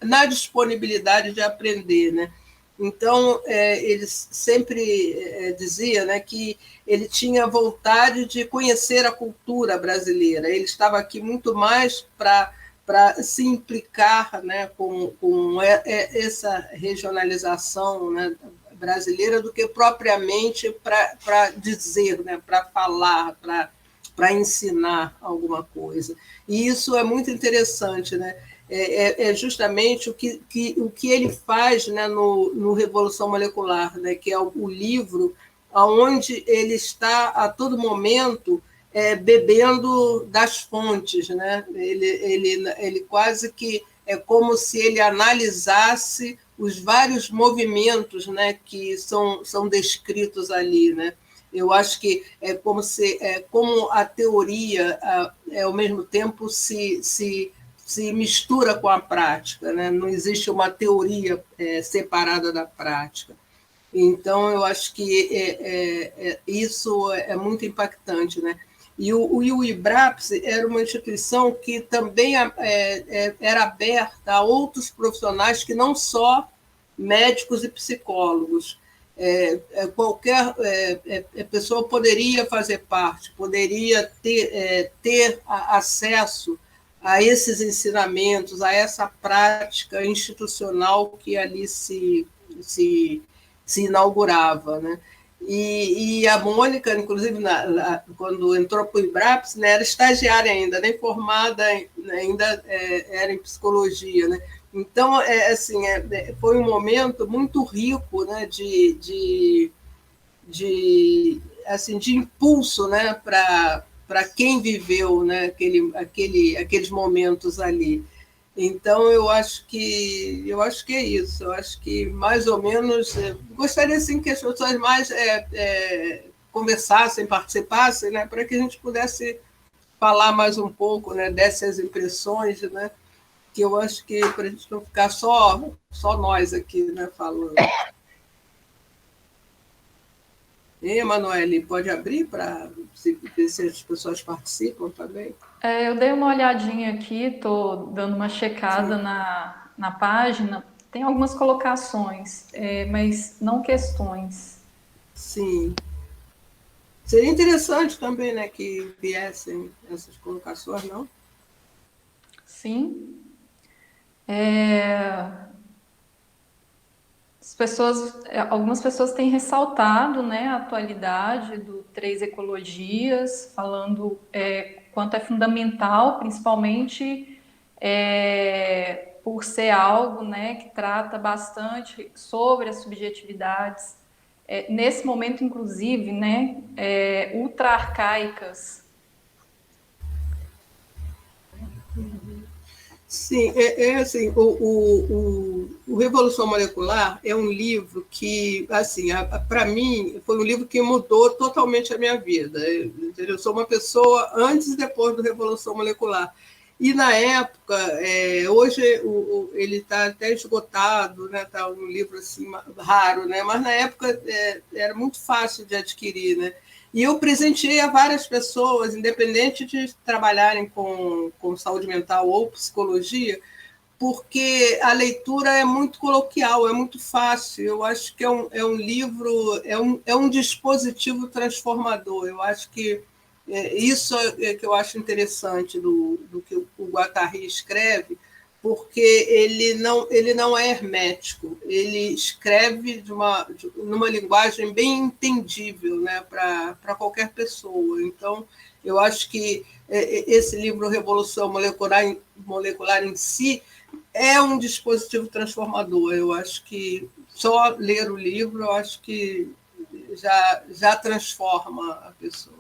na disponibilidade de aprender, né? Então, ele sempre dizia, né, que ele tinha vontade de conhecer a cultura brasileira. Ele estava aqui muito mais para se implicar, né, com essa regionalização, né, brasileira do que propriamente para dizer, né, para falar, para ensinar alguma coisa. E isso é muito interessante, né? É justamente o que ele faz, né, no Revolução Molecular, né, que é o livro onde ele está a todo momento bebendo das fontes, né? Ele quase que é como se ele analisasse os vários movimentos, né, que são descritos ali, né? Eu acho que é como a teoria, ao mesmo tempo, se mistura com a prática, né? Não existe uma teoria separada da prática. Então, eu acho que isso é muito impactante, né? E o IBRAPS era uma instituição que também era aberta a outros profissionais que não só médicos e psicólogos. Qualquer pessoa poderia fazer parte, poderia ter acesso a esses ensinamentos, a essa prática institucional que ali se inaugurava, né? E a Mônica, inclusive, quando entrou para o IBRAPS, né, era estagiária ainda, nem formada, ainda era em psicologia, né? Então, assim, foi um momento muito rico, né, de impulso, né, para quem viveu, né, aqueles momentos ali. Então, eu acho que é isso. Eu acho que, mais ou menos, gostaria assim, que as pessoas mais conversassem, participassem, né, para que a gente pudesse falar mais um pouco, né, dessas impressões, né, que eu acho que para a gente não ficar só nós aqui, né, falando. E, Emanuele, pode abrir para ver se as pessoas participam também? Eu dei uma olhadinha aqui, estou dando uma checada na página. Tem algumas colocações, mas não questões. Sim. Seria interessante também, né, que viessem essas colocações, não? Sim. Algumas pessoas têm ressaltado, né, a atualidade do Três Ecologias, falando quanto é fundamental, principalmente por ser algo, né, que trata bastante sobre as subjetividades, nesse momento, inclusive, né, ultra arcaicas. Sim, assim, o Revolução Molecular é um livro que, assim, para mim, foi um livro que mudou totalmente a minha vida. Eu sou uma pessoa antes e depois do Revolução Molecular. E, na época, hoje ele está até esgotado, né? Tá um livro assim, raro, né? Mas, na época, era muito fácil de adquirir, né? E eu presenteei a várias pessoas, independente de trabalharem com saúde mental ou psicologia, porque a leitura é muito coloquial, é muito fácil. Eu acho que é um livro, é um dispositivo transformador. Eu acho que isso é que eu acho interessante do que o Guattari escreve, porque ele não é hermético, ele escreve numa linguagem bem entendível, né, para qualquer pessoa. Então, eu acho que esse livro Revolução Molecular em si é um dispositivo transformador. Eu acho que só ler o livro, eu acho que já transforma a pessoa.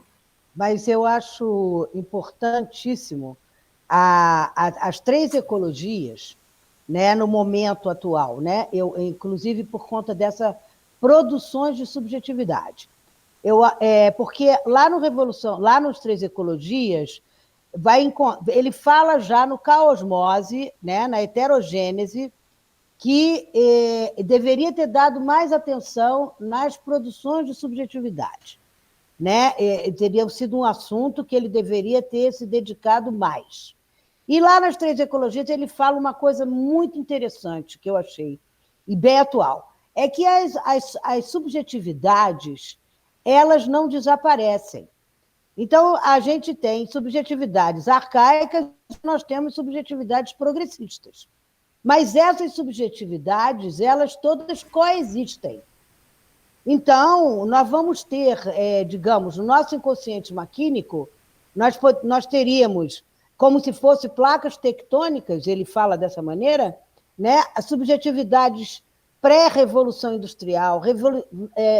Mas eu acho importantíssimo as três ecologias, né, no momento atual, né? Inclusive por conta dessa produções de subjetividade. Porque lá no Revolução, lá nos Três Ecologias, ele fala já no caosmose, né, na heterogênese, que deveria ter dado mais atenção nas produções de subjetividade. Né? Teria sido um assunto que ele deveria ter se dedicado mais. E lá nas Três Ecologias ele fala uma coisa muito interessante que eu achei, e bem atual, é que as subjetividades, elas não desaparecem. Então, a gente tem subjetividades arcaicas, nós temos subjetividades progressistas. Mas essas subjetividades, elas todas coexistem. Então, nós vamos ter, digamos, no nosso inconsciente maquínico, nós teríamos, como se fossem placas tectônicas, ele fala dessa maneira, né? As subjetividades pré-revolução industrial,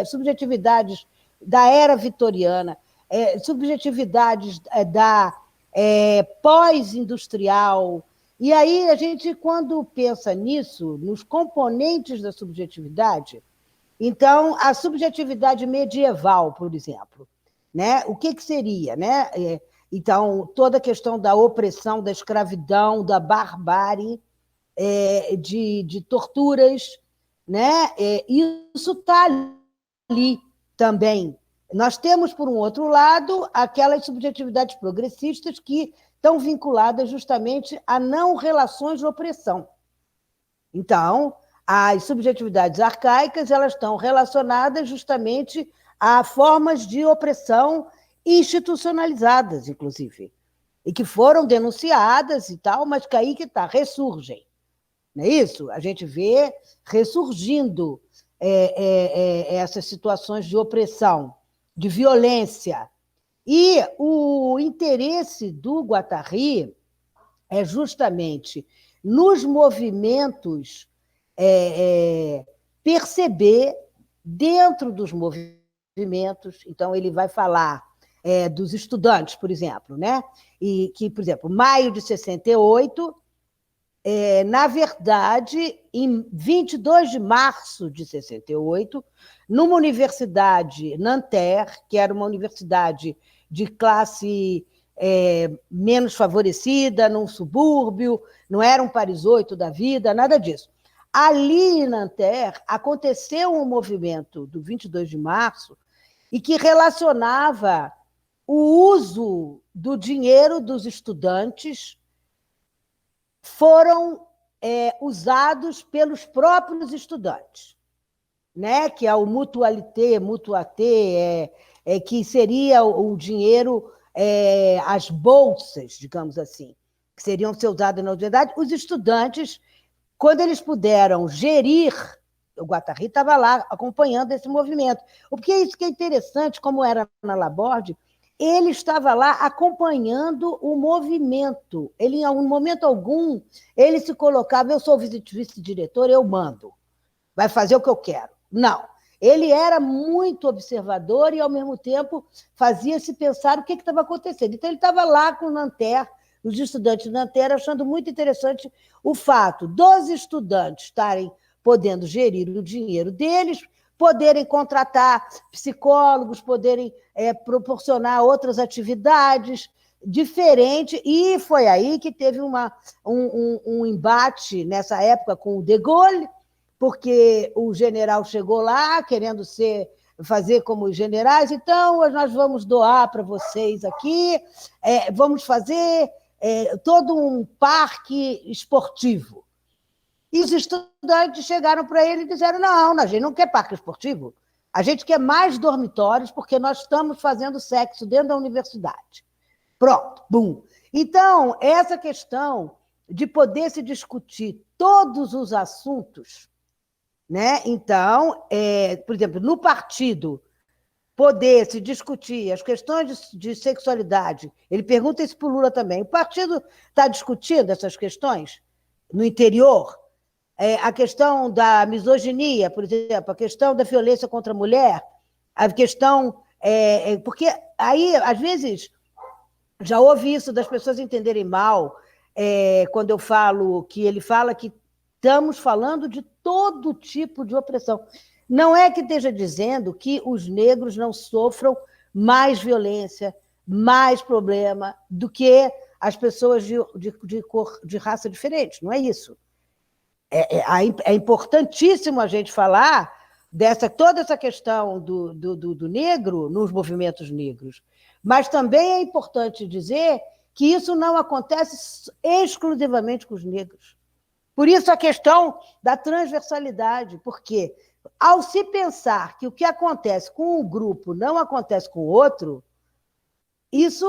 subjetividades da era vitoriana, subjetividades da pós-industrial. E aí, a gente, quando pensa nisso, nos componentes da subjetividade, então, a subjetividade medieval, por exemplo, né? O que seria? Né? Então, toda a questão da opressão, da escravidão, da barbárie, de torturas, né? Isso está ali também. Nós temos, por um outro lado, aquelas subjetividades progressistas que estão vinculadas justamente a não relações de opressão. Então, as subjetividades arcaicas, elas estão relacionadas justamente a formas de opressão institucionalizadas, inclusive, e que foram denunciadas e tal, mas que aí que está, ressurgem. Não é isso? A gente vê ressurgindo essas situações de opressão, de violência. E o interesse do Guattari é justamente nos movimentos perceber dentro dos movimentos, então ele vai falar dos estudantes, por exemplo, né? E que, por exemplo, maio de 68, na verdade, em 22 de março de 68, numa universidade, Nanterre, que era uma universidade de classe menos favorecida, num subúrbio, não era um Paris 8 da vida, nada disso. Ali em Nanterre aconteceu um movimento do 22 de março e que relacionava o uso do dinheiro dos estudantes foram usados pelos próprios estudantes, né? Que é o mutualité, que seria o dinheiro, as bolsas, digamos assim, que seriam ser usadas na universidade. Os estudantes, quando eles puderam gerir, o Guattari estava lá acompanhando esse movimento. Porque isso que é interessante, como era na Laborde, ele estava lá acompanhando o movimento. Ele, em momento algum, ele se colocava, eu sou vice-diretor, eu mando, vai fazer o que eu quero. Não. Ele era muito observador e, ao mesmo tempo, fazia-se pensar o que estava acontecendo. Então, ele estava lá com o Nanterre, os estudantes de Nanterre, achando muito interessante o fato dos estudantes estarem podendo gerir o dinheiro deles, poderem contratar psicólogos, poderem proporcionar outras atividades diferentes, e foi aí que teve um embate, nessa época, com o de Gaulle, porque o general chegou lá querendo fazer como os generais, então nós vamos doar para vocês aqui, vamos fazer todo um parque esportivo. E os estudantes chegaram para ele e disseram, não, a gente não quer parque esportivo, a gente quer mais dormitórios porque nós estamos fazendo sexo dentro da universidade. Pronto, bum. Então, essa questão de poder se discutir todos os assuntos, né? Então, por exemplo, no partido, poder se discutir as questões de sexualidade, ele pergunta isso para o Lula também, o partido está discutindo essas questões no interior? A questão da misoginia, por exemplo, a questão da violência contra a mulher, a questão... porque aí, às vezes, já ouvi isso das pessoas entenderem mal, quando eu falo que ele fala que estamos falando de todo tipo de opressão. Não é que esteja dizendo que os negros não sofram mais violência, mais problema do que as pessoas de raça diferente. Não é isso. É importantíssimo a gente falar toda essa questão do negro nos movimentos negros. Mas também é importante dizer que isso não acontece exclusivamente com os negros. Por isso a questão da transversalidade, porque ao se pensar que o que acontece com um grupo não acontece com o outro, isso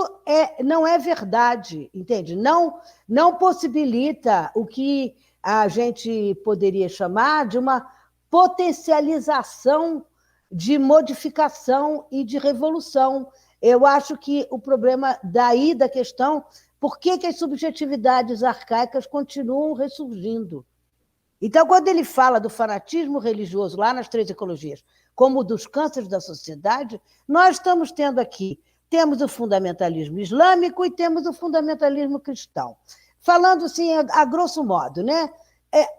não é verdade, entende? Não possibilita o que a gente poderia chamar de uma potencialização de modificação e de revolução. Eu acho que o problema daí da questão, por que as subjetividades arcaicas continuam ressurgindo? Então, quando ele fala do fanatismo religioso, lá nas 3 ecologias, como dos cânceres da sociedade, nós estamos tendo aqui, temos o fundamentalismo islâmico e temos o fundamentalismo cristão. Falando assim, a grosso modo, né?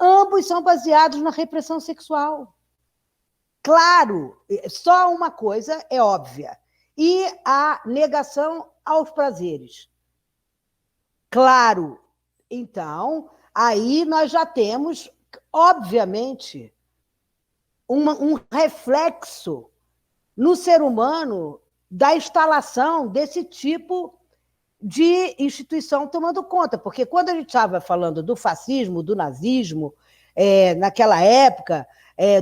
Ambos são baseados na repressão sexual. Claro, só uma coisa é óbvia, e a negação aos prazeres. Claro, então, aí nós já temos, obviamente, um reflexo no ser humano da instalação desse tipo de instituição tomando conta, porque quando a gente estava falando do fascismo, do nazismo, naquela época,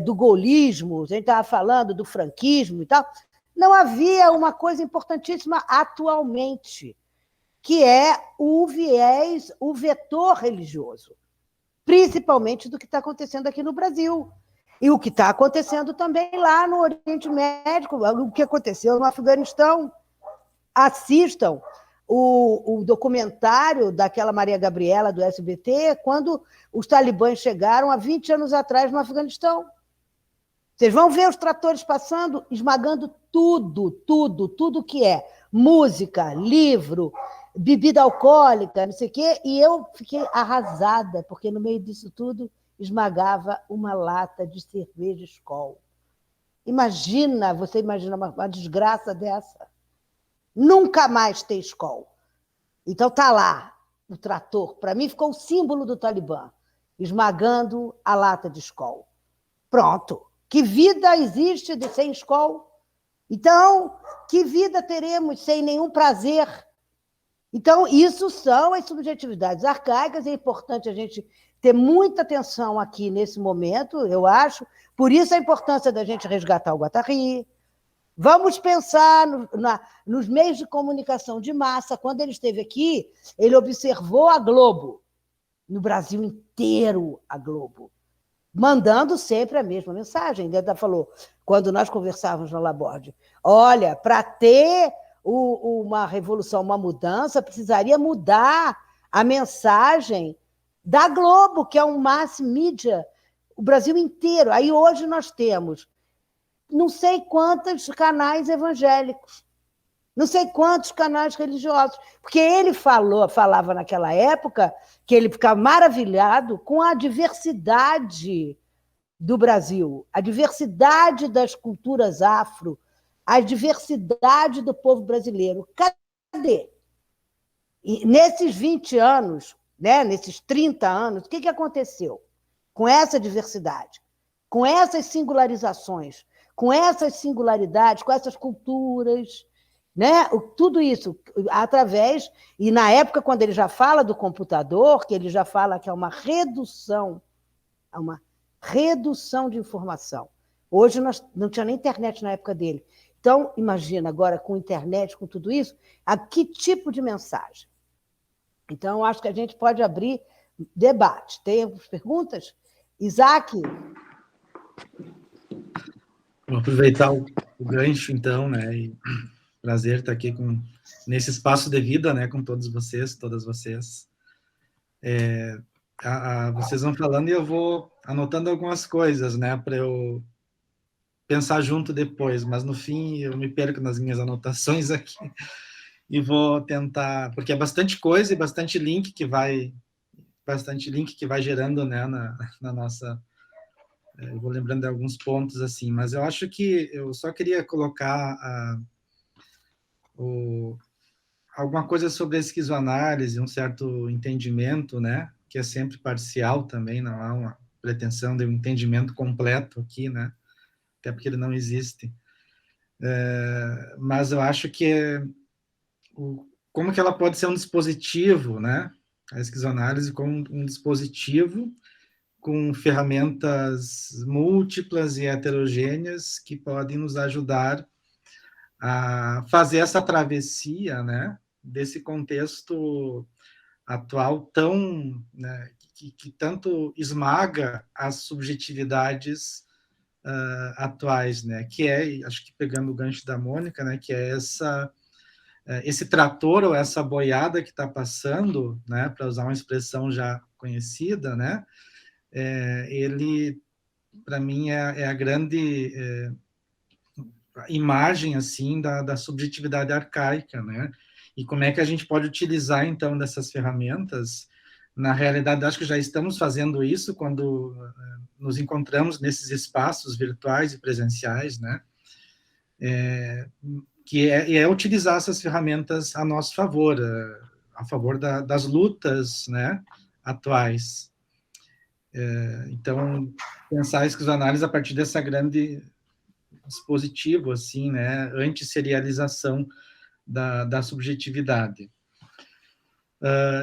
do gaullismo, a gente estava falando do franquismo e tal, não havia uma coisa importantíssima atualmente, que é o viés, o vetor religioso, principalmente do que está acontecendo aqui no Brasil. E o que está acontecendo também lá no Oriente Médio, o que aconteceu no Afeganistão. Assistam o documentário daquela Maria Gabriela, do SBT, quando os talibãs chegaram há 20 anos atrás no Afeganistão. Vocês vão ver os tratores passando, esmagando tudo que é música, livro, bebida alcoólica, não sei o quê, e eu fiquei arrasada, porque no meio disso tudo esmagava uma lata de cerveja Skol. Você imagina uma desgraça dessa? Nunca mais ter Skol. Então está lá o trator, para mim ficou o símbolo do Talibã, esmagando a lata de Skol. Pronto. Que vida existe sem Skol? Então, que vida teremos sem nenhum prazer? Então, isso são as subjetividades arcaicas, é importante a gente ter muita atenção aqui nesse momento, eu acho, por isso a importância da gente resgatar o Guattari. Vamos pensar nos meios de comunicação de massa. Quando ele esteve aqui, ele observou a Globo, no Brasil inteiro a Globo, mandando sempre a mesma mensagem. Ele falou, quando nós conversávamos no Laborde, olha, para ter uma revolução, uma mudança, precisaria mudar a mensagem da Globo, que é um mass media, o Brasil inteiro. Aí hoje nós temos não sei quantos canais evangélicos, não sei quantos canais religiosos, porque ele falava naquela época que ele ficava maravilhado com a diversidade do Brasil, a diversidade das culturas afro, a diversidade do povo brasileiro. Cadê? E nesses 20 anos, né, nesses 30 anos, o que aconteceu com essa diversidade, com essas singularizações, com essas singularidades, com essas culturas, né? Tudo isso através... E na época, quando ele já fala do computador, que ele já fala que é uma redução de informação. Hoje não tinha nem internet na época dele. Então, imagina agora com internet, com tudo isso, a que tipo de mensagem? Então, acho que a gente pode abrir debate. Tem perguntas? Isaac? Vou aproveitar o gancho, então, né? E prazer estar aqui nesse espaço de vida, né? Com todos vocês, todas vocês. Vocês vão falando e eu vou anotando algumas coisas, né? Para eu pensar junto depois, mas no fim eu me perco nas minhas anotações aqui e vou tentar, porque é bastante coisa e bastante link que vai gerando, né? Na nossa Eu vou lembrando de alguns pontos assim, mas eu acho que eu só queria colocar alguma coisa sobre a esquizoanálise, um certo entendimento, né, que é sempre parcial também, não há uma pretensão de um entendimento completo aqui, né, até porque ele não existe. Mas eu acho que como que ela pode ser um dispositivo, né, a esquizoanálise como um dispositivo com ferramentas múltiplas e heterogêneas que podem nos ajudar a fazer essa travessia, né, desse contexto atual tão, né, que tanto esmaga as subjetividades atuais, né, que é, acho que pegando o gancho da Mônica, né, que é esse trator ou essa boiada que está passando, né, para usar uma expressão já conhecida, né, ele, para mim, é a grande imagem assim da subjetividade arcaica, né? E como é que a gente pode utilizar então dessas ferramentas? Na realidade, acho que já estamos fazendo isso quando nos encontramos nesses espaços virtuais e presenciais, né? Que é utilizar essas ferramentas a nosso favor, a favor das lutas, né, atuais. Então, pensar a esquizoanálise a partir dessa grande dispositivo, assim, né, anti-serialização da subjetividade.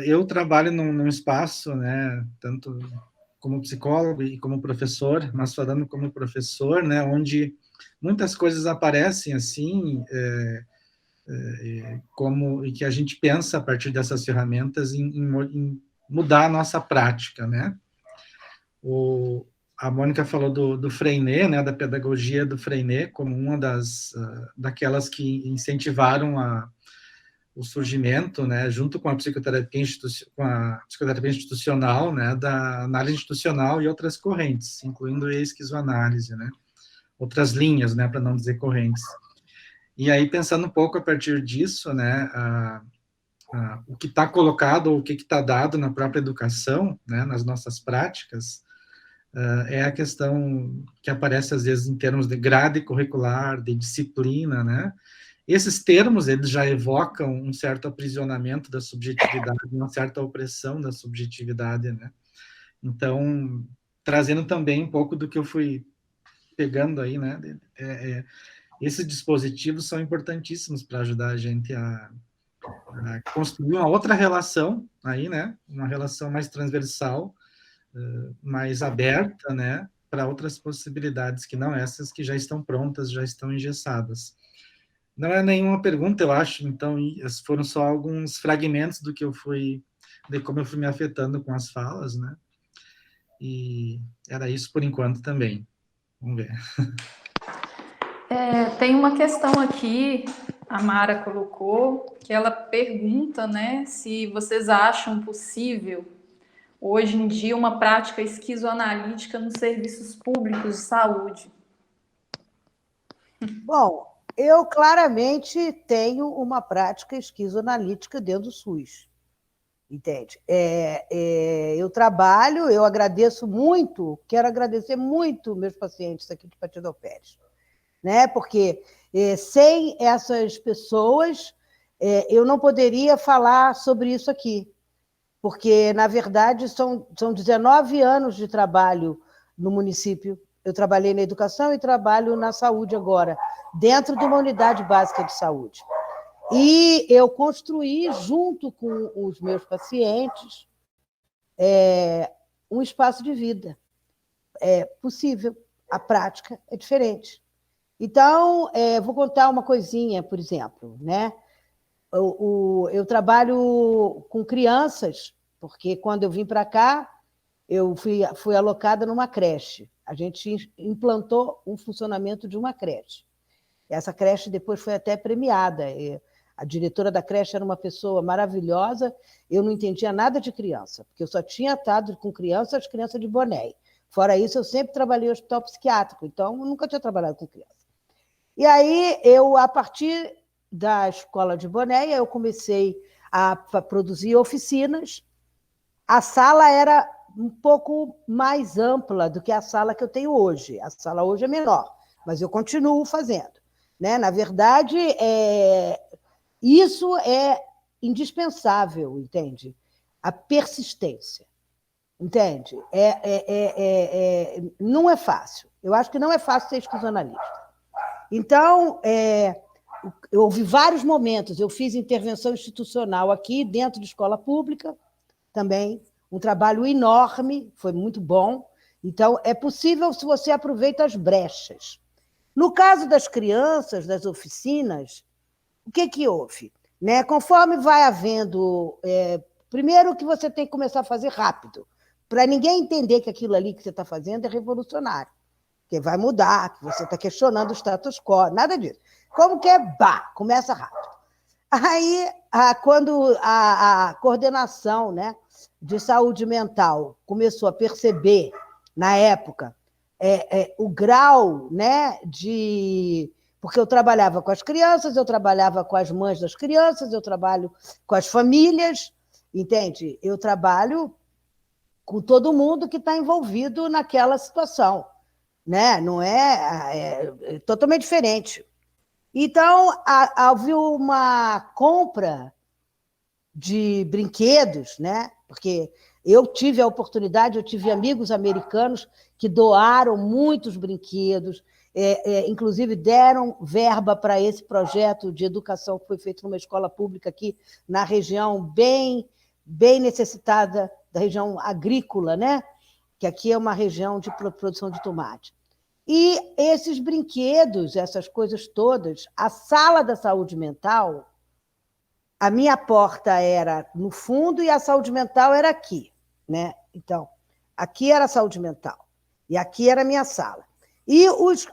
Eu trabalho num espaço, né, tanto como psicólogo e como professor, mas falando como professor, né, onde muitas coisas aparecem assim, e que a gente pensa a partir dessas ferramentas em mudar a nossa prática, né? A Mônica falou do Freinet, né, da pedagogia do Freinet, como uma daquelas que incentivaram o surgimento, né, junto com a psicoterapia institucional, né, da análise institucional e outras correntes, incluindo a esquizoanálise, né, outras linhas, né, para não dizer correntes. E aí, pensando um pouco a partir disso, né, o que está colocado, ou o que está dado na própria educação, né, nas nossas práticas, é a questão que aparece às vezes em termos de grade curricular, de disciplina, né? Esses termos, eles já evocam um certo aprisionamento da subjetividade, uma certa opressão da subjetividade, né? Então, trazendo também um pouco do que eu fui pegando aí, né? Esses dispositivos são importantíssimos para ajudar a gente a construir uma outra relação aí, né? Uma relação mais transversal, mais aberta, né, para outras possibilidades que não essas que já estão prontas, já estão engessadas. Não é nenhuma pergunta, eu acho, então foram só alguns fragmentos de como eu fui me afetando com as falas, né, e era isso por enquanto também. Vamos ver. Tem uma questão aqui, a Mara colocou, que ela pergunta, né, se vocês acham possível hoje em dia uma prática esquizoanalítica nos serviços públicos de saúde. Bom, eu claramente tenho uma prática esquizoanalítica dentro do SUS, entende? Eu trabalho, eu agradeço muito, quero agradecer muito meus pacientes aqui de Patidão Pérez, né? Porque sem essas pessoas eu não poderia falar sobre isso aqui, porque, na verdade, são 19 anos de trabalho no município. Eu trabalhei na educação e trabalho na saúde agora, dentro de uma unidade básica de saúde. E eu construí, junto com os meus pacientes, um espaço de vida. É possível, a prática é diferente. Então, vou contar uma coisinha, por exemplo, né? Eu trabalho com crianças, porque quando eu vim para cá, eu fui alocada numa creche. A gente implantou um funcionamento de uma creche. Essa creche depois foi até premiada. A diretora da creche era uma pessoa maravilhosa, eu não entendia nada de criança, porque eu só tinha estado com crianças de boné. Fora isso, eu sempre trabalhei em hospital psiquiátrico, então eu nunca tinha trabalhado com criança. E aí, a partir da escola de Bonéia, eu comecei a produzir oficinas. A sala era um pouco mais ampla do que a sala que eu tenho hoje. A sala hoje é menor, mas eu continuo fazendo, né? Na verdade, isso é indispensável, entende? A persistência, entende? Não é fácil. Eu acho que não é fácil ser esquizoanalista. Então, eu houve vários momentos. Eu fiz intervenção institucional aqui, dentro de escola pública, também. Um trabalho enorme, foi muito bom. Então, é possível se você aproveita as brechas. No caso das crianças, das oficinas, o que houve? Né? Conforme vai havendo... primeiro que você tem que começar a fazer rápido, para ninguém entender que aquilo ali que você está fazendo é revolucionário, que vai mudar, que você está questionando o status quo, nada disso. Como que começa rápido. Aí, quando a coordenação, né, de saúde mental começou a perceber, na época, o grau, né, porque eu trabalhava com as crianças, eu trabalhava com as mães das crianças, eu trabalho com as famílias, entende? Eu trabalho com todo mundo que está envolvido naquela situação, né? Não é totalmente diferente. Então, houve uma compra de brinquedos, né? Porque eu tive a oportunidade, eu tive amigos americanos que doaram muitos brinquedos, inclusive deram verba para esse projeto de educação que foi feito numa escola pública aqui na região bem necessitada, da região agrícola, né? Que aqui é uma região de produção de tomate. E esses brinquedos, essas coisas todas, a sala da saúde mental, a minha porta era no fundo e a saúde mental era aqui, né? Então, aqui era a saúde mental e aqui era a minha sala. E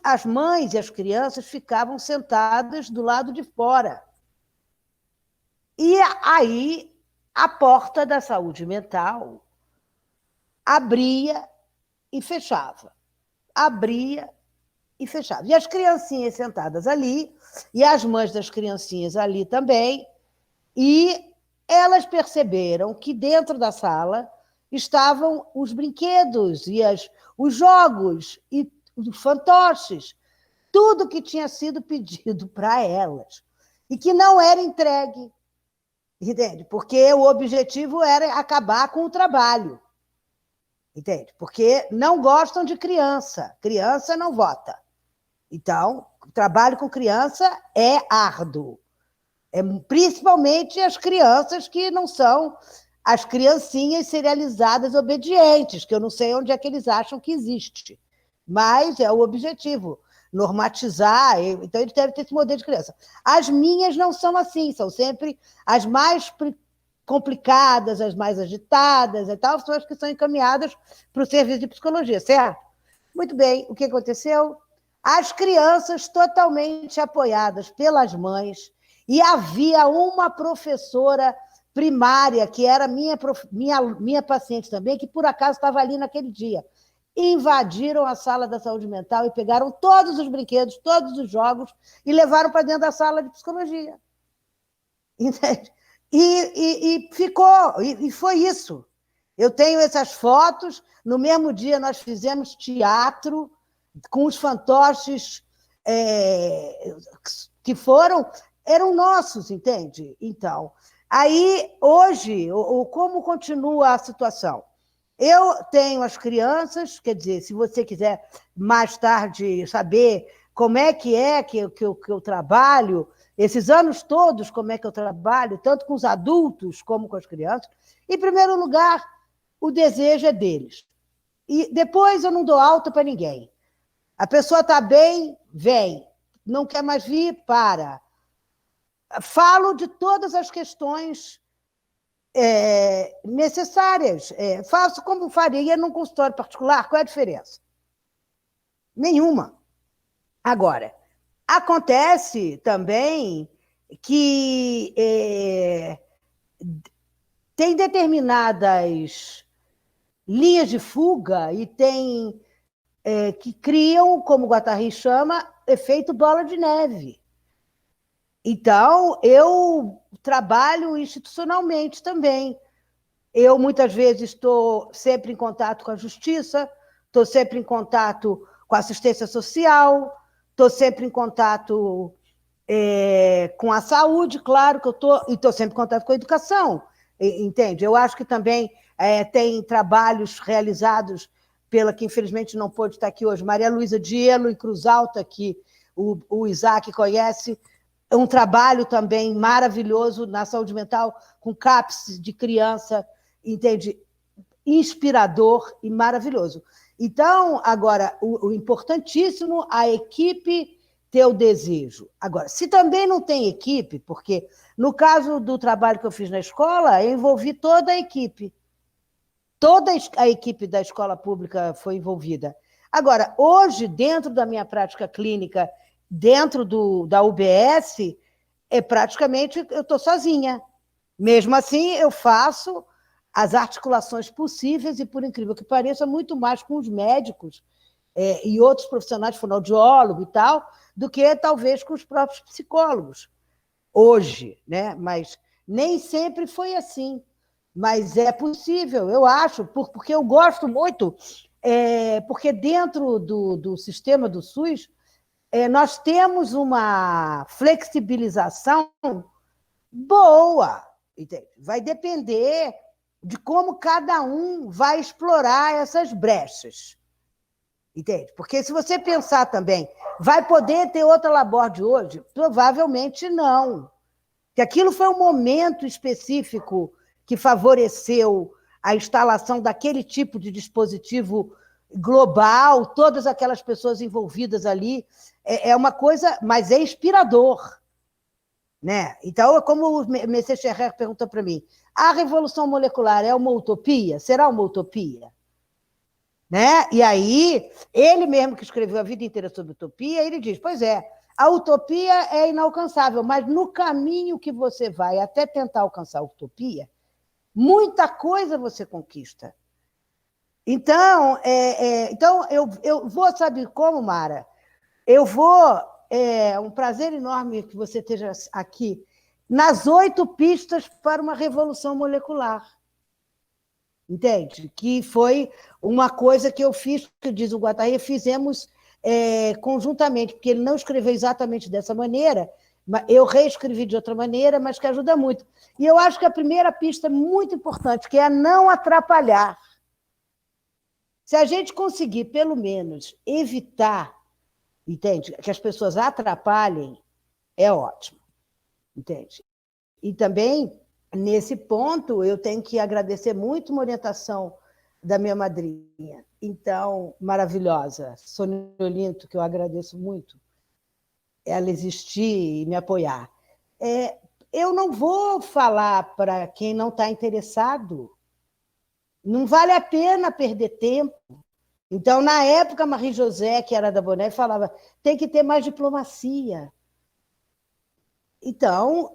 as mães e as crianças ficavam sentadas do lado de fora. E aí a porta da saúde mental abria e fechava. Abria e fechava. E as criancinhas sentadas ali, e as mães das criancinhas ali também, e elas perceberam que dentro da sala estavam os brinquedos e os jogos e os fantoches, tudo que tinha sido pedido para elas e que não era entregue, entende? Porque o objetivo era acabar com o trabalho, entende? Porque não gostam de criança não vota. Então, o trabalho com criança é árduo. Principalmente as crianças que não são as criancinhas serializadas obedientes, que eu não sei onde é que eles acham que existe. Mas é o objetivo, normatizar. Então, eles devem ter esse modelo de criança. As minhas não são assim, são sempre as mais complicadas, as mais agitadas e tal, são as que são encaminhadas para o serviço de psicologia, certo? Muito bem, o que aconteceu? As crianças totalmente apoiadas pelas mães, e havia uma professora primária, que era minha paciente também, que por acaso estava ali naquele dia. Invadiram a sala da saúde mental e pegaram todos os brinquedos, todos os jogos, e levaram para dentro da sala de psicologia. Entende? E ficou, e foi isso. Eu tenho essas fotos, no mesmo dia nós fizemos teatro com os fantoches que eram nossos, entende? Então, aí, hoje, como continua a situação? Eu tenho as crianças, quer dizer, se você quiser mais tarde saber como é que eu trabalho, esses anos todos, como é que eu trabalho, tanto com os adultos como com as crianças, em primeiro lugar, o desejo é deles. E depois eu não dou alta para ninguém. A pessoa está bem, vem. Não quer mais vir, para. Falo de todas as questões necessárias. Faço como faria num consultório particular. Qual é a diferença? Nenhuma. Agora, acontece também que tem determinadas linhas de fuga e tem que criam, como o Guattari chama, efeito bola de neve. Então, eu trabalho institucionalmente também, Eu, muitas vezes, estou sempre em contato com a justiça, estou sempre em contato com a assistência social, estou sempre em contato com a saúde, claro que eu estou, e estou sempre em contato com a educação, entende? Eu acho que também tem trabalhos realizados pela que, infelizmente, não pôde estar aqui hoje, Maria Luísa Dielo, em Cruz Alta, que o Isaac conhece, um trabalho também maravilhoso na saúde mental, com CAPS de criança, entende? Inspirador e maravilhoso. Então, agora, o importantíssimo, a equipe ter o desejo. Agora, se também não tem equipe, porque no caso do trabalho que eu fiz na escola, eu envolvi toda a equipe. Toda a equipe da escola pública foi envolvida. Agora, hoje, dentro da minha prática clínica, dentro da UBS, praticamente eu estou sozinha. Mesmo assim, eu faço as articulações possíveis e, por incrível que pareça, muito mais com os médicos e outros profissionais, fonoaudiólogo e tal, do que talvez com os próprios psicólogos, hoje, né? Mas nem sempre foi assim. Mas é possível, eu acho, porque eu gosto muito, porque dentro do sistema do SUS, nós temos uma flexibilização boa, entende? Vai depender de como cada um vai explorar essas brechas. Entende? Porque se você pensar também, vai poder ter outra laborde hoje? Provavelmente não. Que aquilo foi um momento específico que favoreceu a instalação daquele tipo de dispositivo global, todas aquelas pessoas envolvidas ali. É uma coisa, mas é inspirador. Né? Então, como o Messé Scherrer perguntou para mim, a revolução molecular é uma utopia? Será uma utopia? Né? E aí, ele mesmo que escreveu a vida inteira sobre utopia, ele diz, pois é, a utopia é inalcançável, mas no caminho que você vai até tentar alcançar a utopia, muita coisa você conquista. Então, eu vou, sabe como, Mara? Eu vou, um prazer enorme que você esteja aqui, nas 8 pistas para uma revolução molecular. Entende? Que foi uma coisa que eu fiz, que diz o Guattari, fizemos conjuntamente, porque ele não escreveu exatamente dessa maneira, eu reescrevi de outra maneira, mas que ajuda muito. E eu acho que a primeira pista é muito importante, que é não atrapalhar. Se a gente conseguir, pelo menos, evitar, entende? Que as pessoas atrapalhem, é ótimo. Entende? E também, nesse ponto, eu tenho que agradecer muito uma orientação da minha madrinha, então, maravilhosa, Sônia Olinto, que eu agradeço muito, ela existir e me apoiar. Eu não vou falar para quem não está interessado, não vale a pena perder tempo. Então, na época, Marie José, que era da Boné, falava, tem que ter mais diplomacia. Então,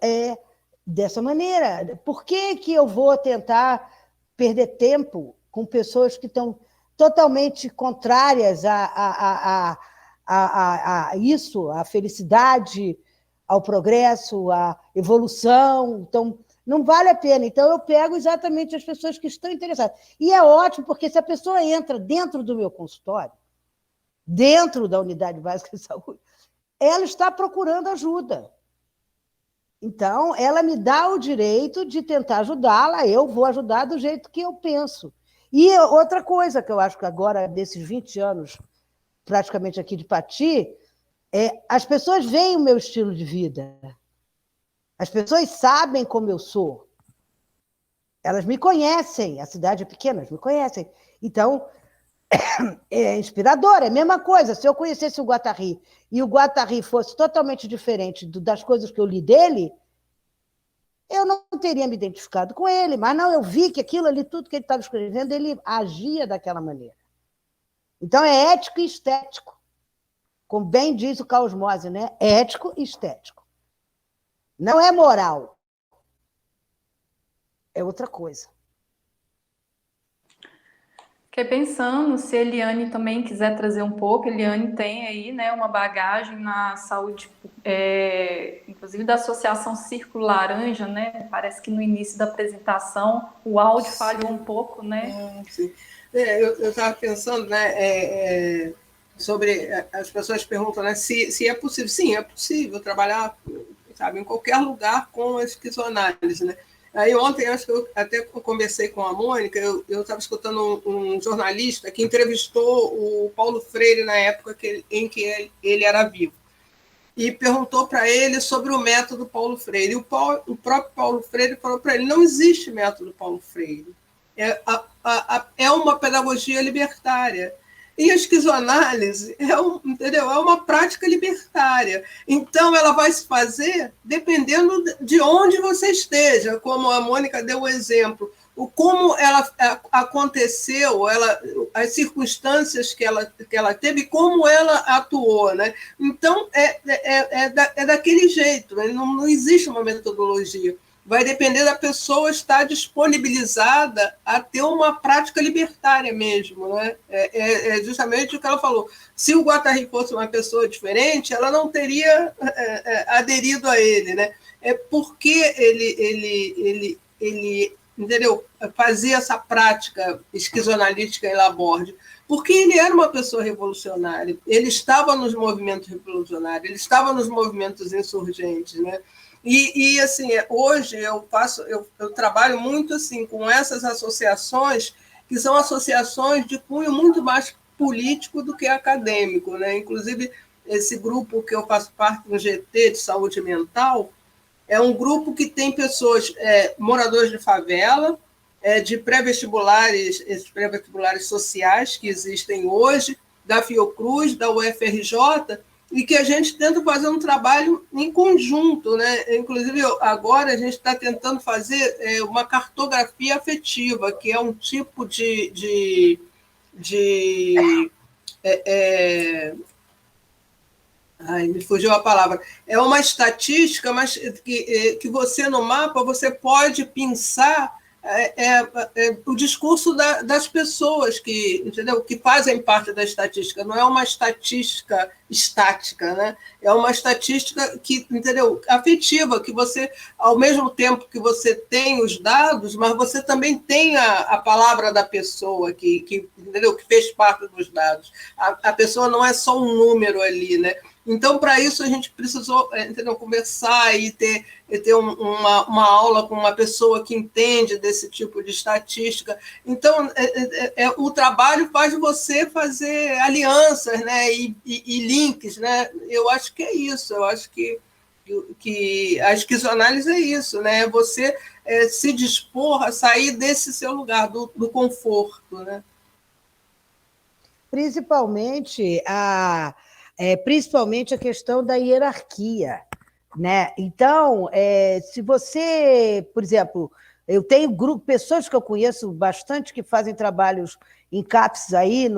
dessa maneira. Por que eu vou tentar perder tempo com pessoas que estão totalmente contrárias a isso, à felicidade, ao progresso, à evolução? Então, não vale a pena. Então, eu pego exatamente as pessoas que estão interessadas. E é ótimo, porque se a pessoa entra dentro do meu consultório, dentro da unidade básica de saúde, ela está procurando ajuda. Então, ela me dá o direito de tentar ajudá-la, eu vou ajudar do jeito que eu penso. E outra coisa que eu acho que agora, desses 20 anos, praticamente aqui de Pati, as pessoas veem o meu estilo de vida. As pessoas sabem como eu sou. Elas me conhecem, a cidade é pequena, elas me conhecem. Então, é inspirador, é a mesma coisa. Se eu conhecesse o Guattari e o Guattari fosse totalmente diferente das coisas que eu li dele, eu não teria me identificado com ele, mas não, eu vi que aquilo ali, tudo que ele estava escrevendo, ele agia daquela maneira. Então, é ético e estético. Como bem diz o Carl Osmose, né? Ético e estético. Não é moral. É outra coisa. Fiquei pensando se a Eliane também quiser trazer um pouco. A Eliane tem aí, né, uma bagagem na saúde, inclusive da Associação Círculo Laranja, né? Parece que no início da apresentação o áudio falhou um pouco, né? Sim. Eu estava pensando, né, sobre as pessoas perguntam, né, se é possível. Sim, é possível trabalhar, sabe, em qualquer lugar com a esquizoanálise, né? Aí ontem, acho que eu até conversei com a Mônica, eu estava escutando um jornalista que entrevistou o Paulo Freire na época em que ele era vivo, e perguntou para ele sobre o método Paulo Freire. E o próprio Paulo Freire falou para ele, não existe método Paulo Freire. É uma pedagogia libertária. E a esquizoanálise entendeu? É uma prática libertária. Então, ela vai se fazer dependendo de onde você esteja, como a Mônica deu o exemplo. Como ela aconteceu, as circunstâncias que ela teve, como ela atuou. Né? Então, é daquele jeito, né? Não existe uma metodologia. Vai depender da pessoa estar disponibilizada a ter uma prática libertária mesmo. Né? É justamente o que ela falou. Se o Guattari fosse uma pessoa diferente, ela não teria aderido a ele. Né? É porque ele entendeu? Fazia essa prática esquizoanalítica em Laborde. Porque ele era uma pessoa revolucionária. Ele estava nos movimentos revolucionários, ele estava nos movimentos insurgentes. Né? E assim, hoje eu trabalho muito assim, com essas associações, que são associações de cunho muito mais político do que acadêmico. Né? Inclusive, esse grupo que eu faço parte do GT de saúde mental é um grupo que tem pessoas, moradores de favela, de pré-vestibulares, esses pré-vestibulares sociais que existem hoje, da Fiocruz, da UFRJ, e que a gente tenta fazer um trabalho em conjunto. Né? Inclusive, agora a gente está tentando fazer uma cartografia afetiva, que é um tipo me fugiu a palavra. É uma estatística, mas que você, no mapa, você pode pensar o discurso das pessoas entendeu? Que fazem parte da estatística. Não é uma estatística estática, né? É uma estatística entendeu? Afetiva, que você, ao mesmo tempo que você tem os dados, mas você também tem a palavra da pessoa entendeu? Que fez parte dos dados. A pessoa não é só um número ali, né? Então, para isso, a gente precisou, entendeu? Conversar e ter uma aula com uma pessoa que entende desse tipo de estatística. Então, o trabalho faz você fazer alianças, né? E links. Né? Eu acho que é isso. Eu acho que a esquizoanálise é isso. Né? Você se dispor a sair desse seu lugar, do conforto. Né? Principalmente a questão da hierarquia. Né? Então, se você, por exemplo, eu tenho pessoas que eu conheço bastante que fazem trabalhos em CAPS aí,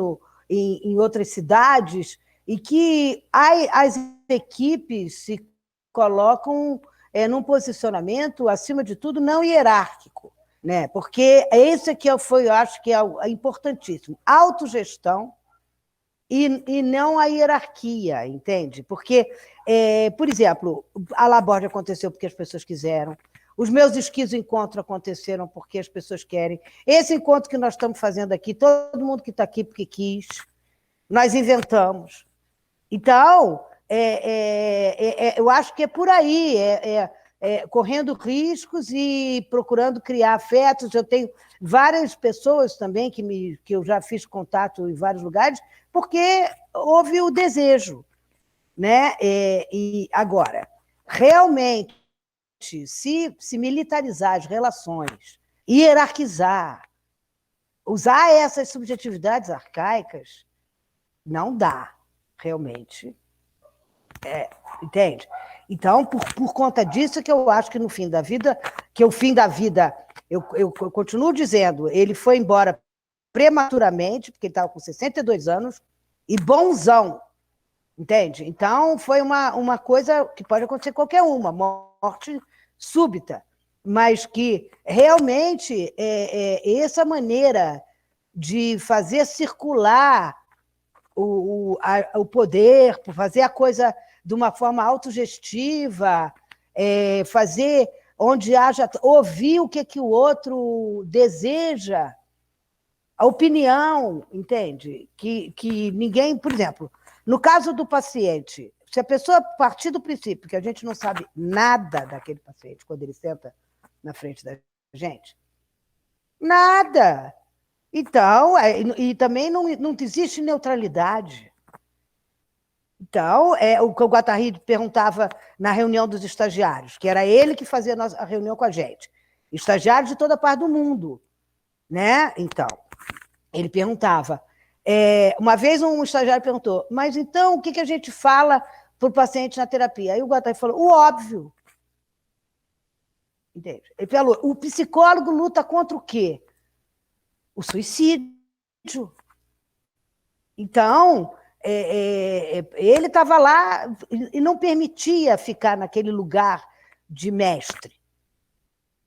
em outras cidades, e que as equipes se colocam num posicionamento, acima de tudo, não hierárquico. Né? Porque esse aqui eu acho que é importantíssimo. Autogestão, e não a hierarquia, entende? Porque, por exemplo, a Laborde aconteceu porque as pessoas quiseram, os meus esquizo-encontros aconteceram porque as pessoas querem, esse encontro que nós estamos fazendo aqui, todo mundo que está aqui porque quis, nós inventamos. Então, eu acho que é por aí, correndo riscos e procurando criar afetos. Eu tenho várias pessoas também que eu já fiz contato em vários lugares, porque houve o desejo. Né? E agora, realmente, se militarizar as relações, hierarquizar, usar essas subjetividades arcaicas, não dá, realmente. Entende? Então, por conta disso que eu acho que no fim da vida, eu continuo dizendo, ele foi embora prematuramente, porque ele estava com 62 anos, e bonzão, entende? Então, foi uma coisa que pode acontecer qualquer morte súbita, mas que realmente essa maneira de fazer circular o poder, por fazer a coisa de uma forma autogestiva, fazer onde haja... ouvir o que o outro deseja, a opinião, entende? Que ninguém... Por exemplo, no caso do paciente, se a pessoa partir do princípio que a gente não sabe nada daquele paciente quando ele senta na frente da gente, nada. Então, e também não existe neutralidade. Então, o que o Guattari perguntava na reunião dos estagiários, que era ele que fazia a reunião com a gente, estagiários de toda parte do mundo, né? Então, ele perguntava, uma vez um estagiário perguntou, mas então o que a gente fala para o paciente na terapia? Aí o Guattari falou, o óbvio. Entende? Ele falou, o psicólogo luta contra o quê? O suicídio. Então, ele estava lá e não permitia ficar naquele lugar de mestre,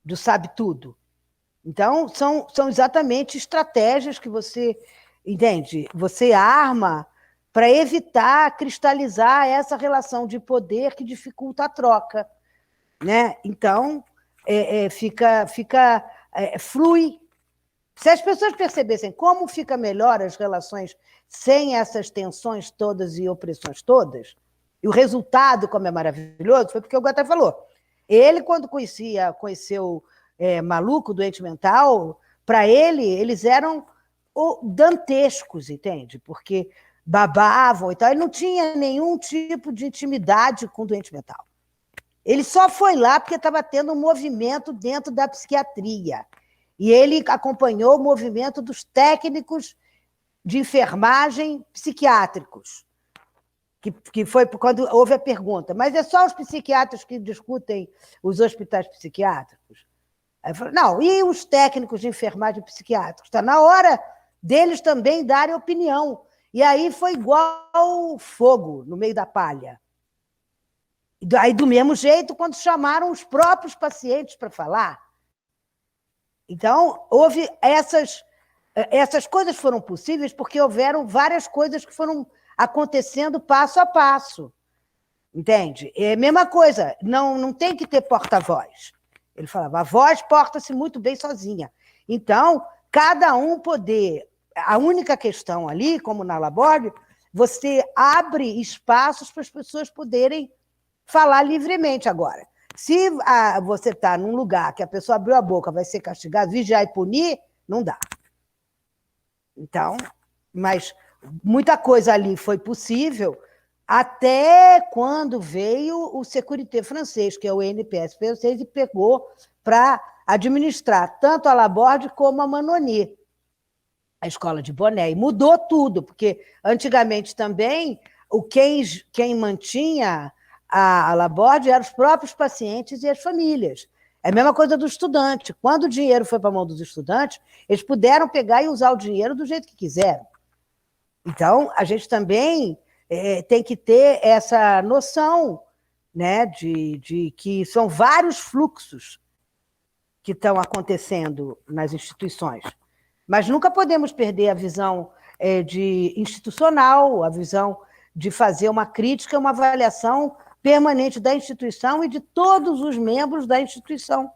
do sabe-tudo. Então, são exatamente estratégias que você, entende? Você arma para evitar cristalizar essa relação de poder que dificulta a troca, né? Então, flui. Se as pessoas percebessem como fica melhor as relações sem essas tensões todas e opressões todas, e o resultado, como é maravilhoso, foi porque o Guattari falou. Ele, quando conheceu maluco, doente mental, para ele, eles eram dantescos, entende? Porque babavam e tal. Ele não tinha nenhum tipo de intimidade com o doente mental. Ele só foi lá porque estava tendo um movimento dentro da psiquiatria. E ele acompanhou o movimento dos técnicos de enfermagem psiquiátricos, que foi quando houve a pergunta, mas é só os psiquiatras que discutem os hospitais psiquiátricos? Aí falou, não, e os técnicos de enfermagem psiquiátricos? Está na hora deles também darem opinião. E aí foi igual fogo no meio da palha. Aí, do mesmo jeito, quando chamaram os próprios pacientes para falar. Então, houve essas coisas foram possíveis porque houveram várias coisas que foram acontecendo passo a passo. Entende? É a mesma coisa, não tem que ter porta-voz. Ele falava, a voz porta-se muito bem sozinha. Então, cada um poder... A única questão ali, como na Laborde, você abre espaços para as pessoas poderem falar livremente agora. Se você está num lugar que a pessoa abriu a boca, vai ser castigado, vigiar e punir, não dá. Então, mas muita coisa ali foi possível até quando veio o Sécurité francês, que é o NPS francês, e pegou para administrar tanto a Laborde como a Manoni, a escola de Boné. E mudou tudo, porque antigamente também quem mantinha a Laborde eram os próprios pacientes e as famílias. É a mesma coisa do estudante. Quando o dinheiro foi para a mão dos estudantes, eles puderam pegar e usar o dinheiro do jeito que quiseram. Então, a gente também tem que ter essa noção, né, de que são vários fluxos que estão acontecendo nas instituições. Mas nunca podemos perder a visão institucional, a visão de fazer uma crítica, uma avaliação permanente da instituição e de todos os membros da instituição,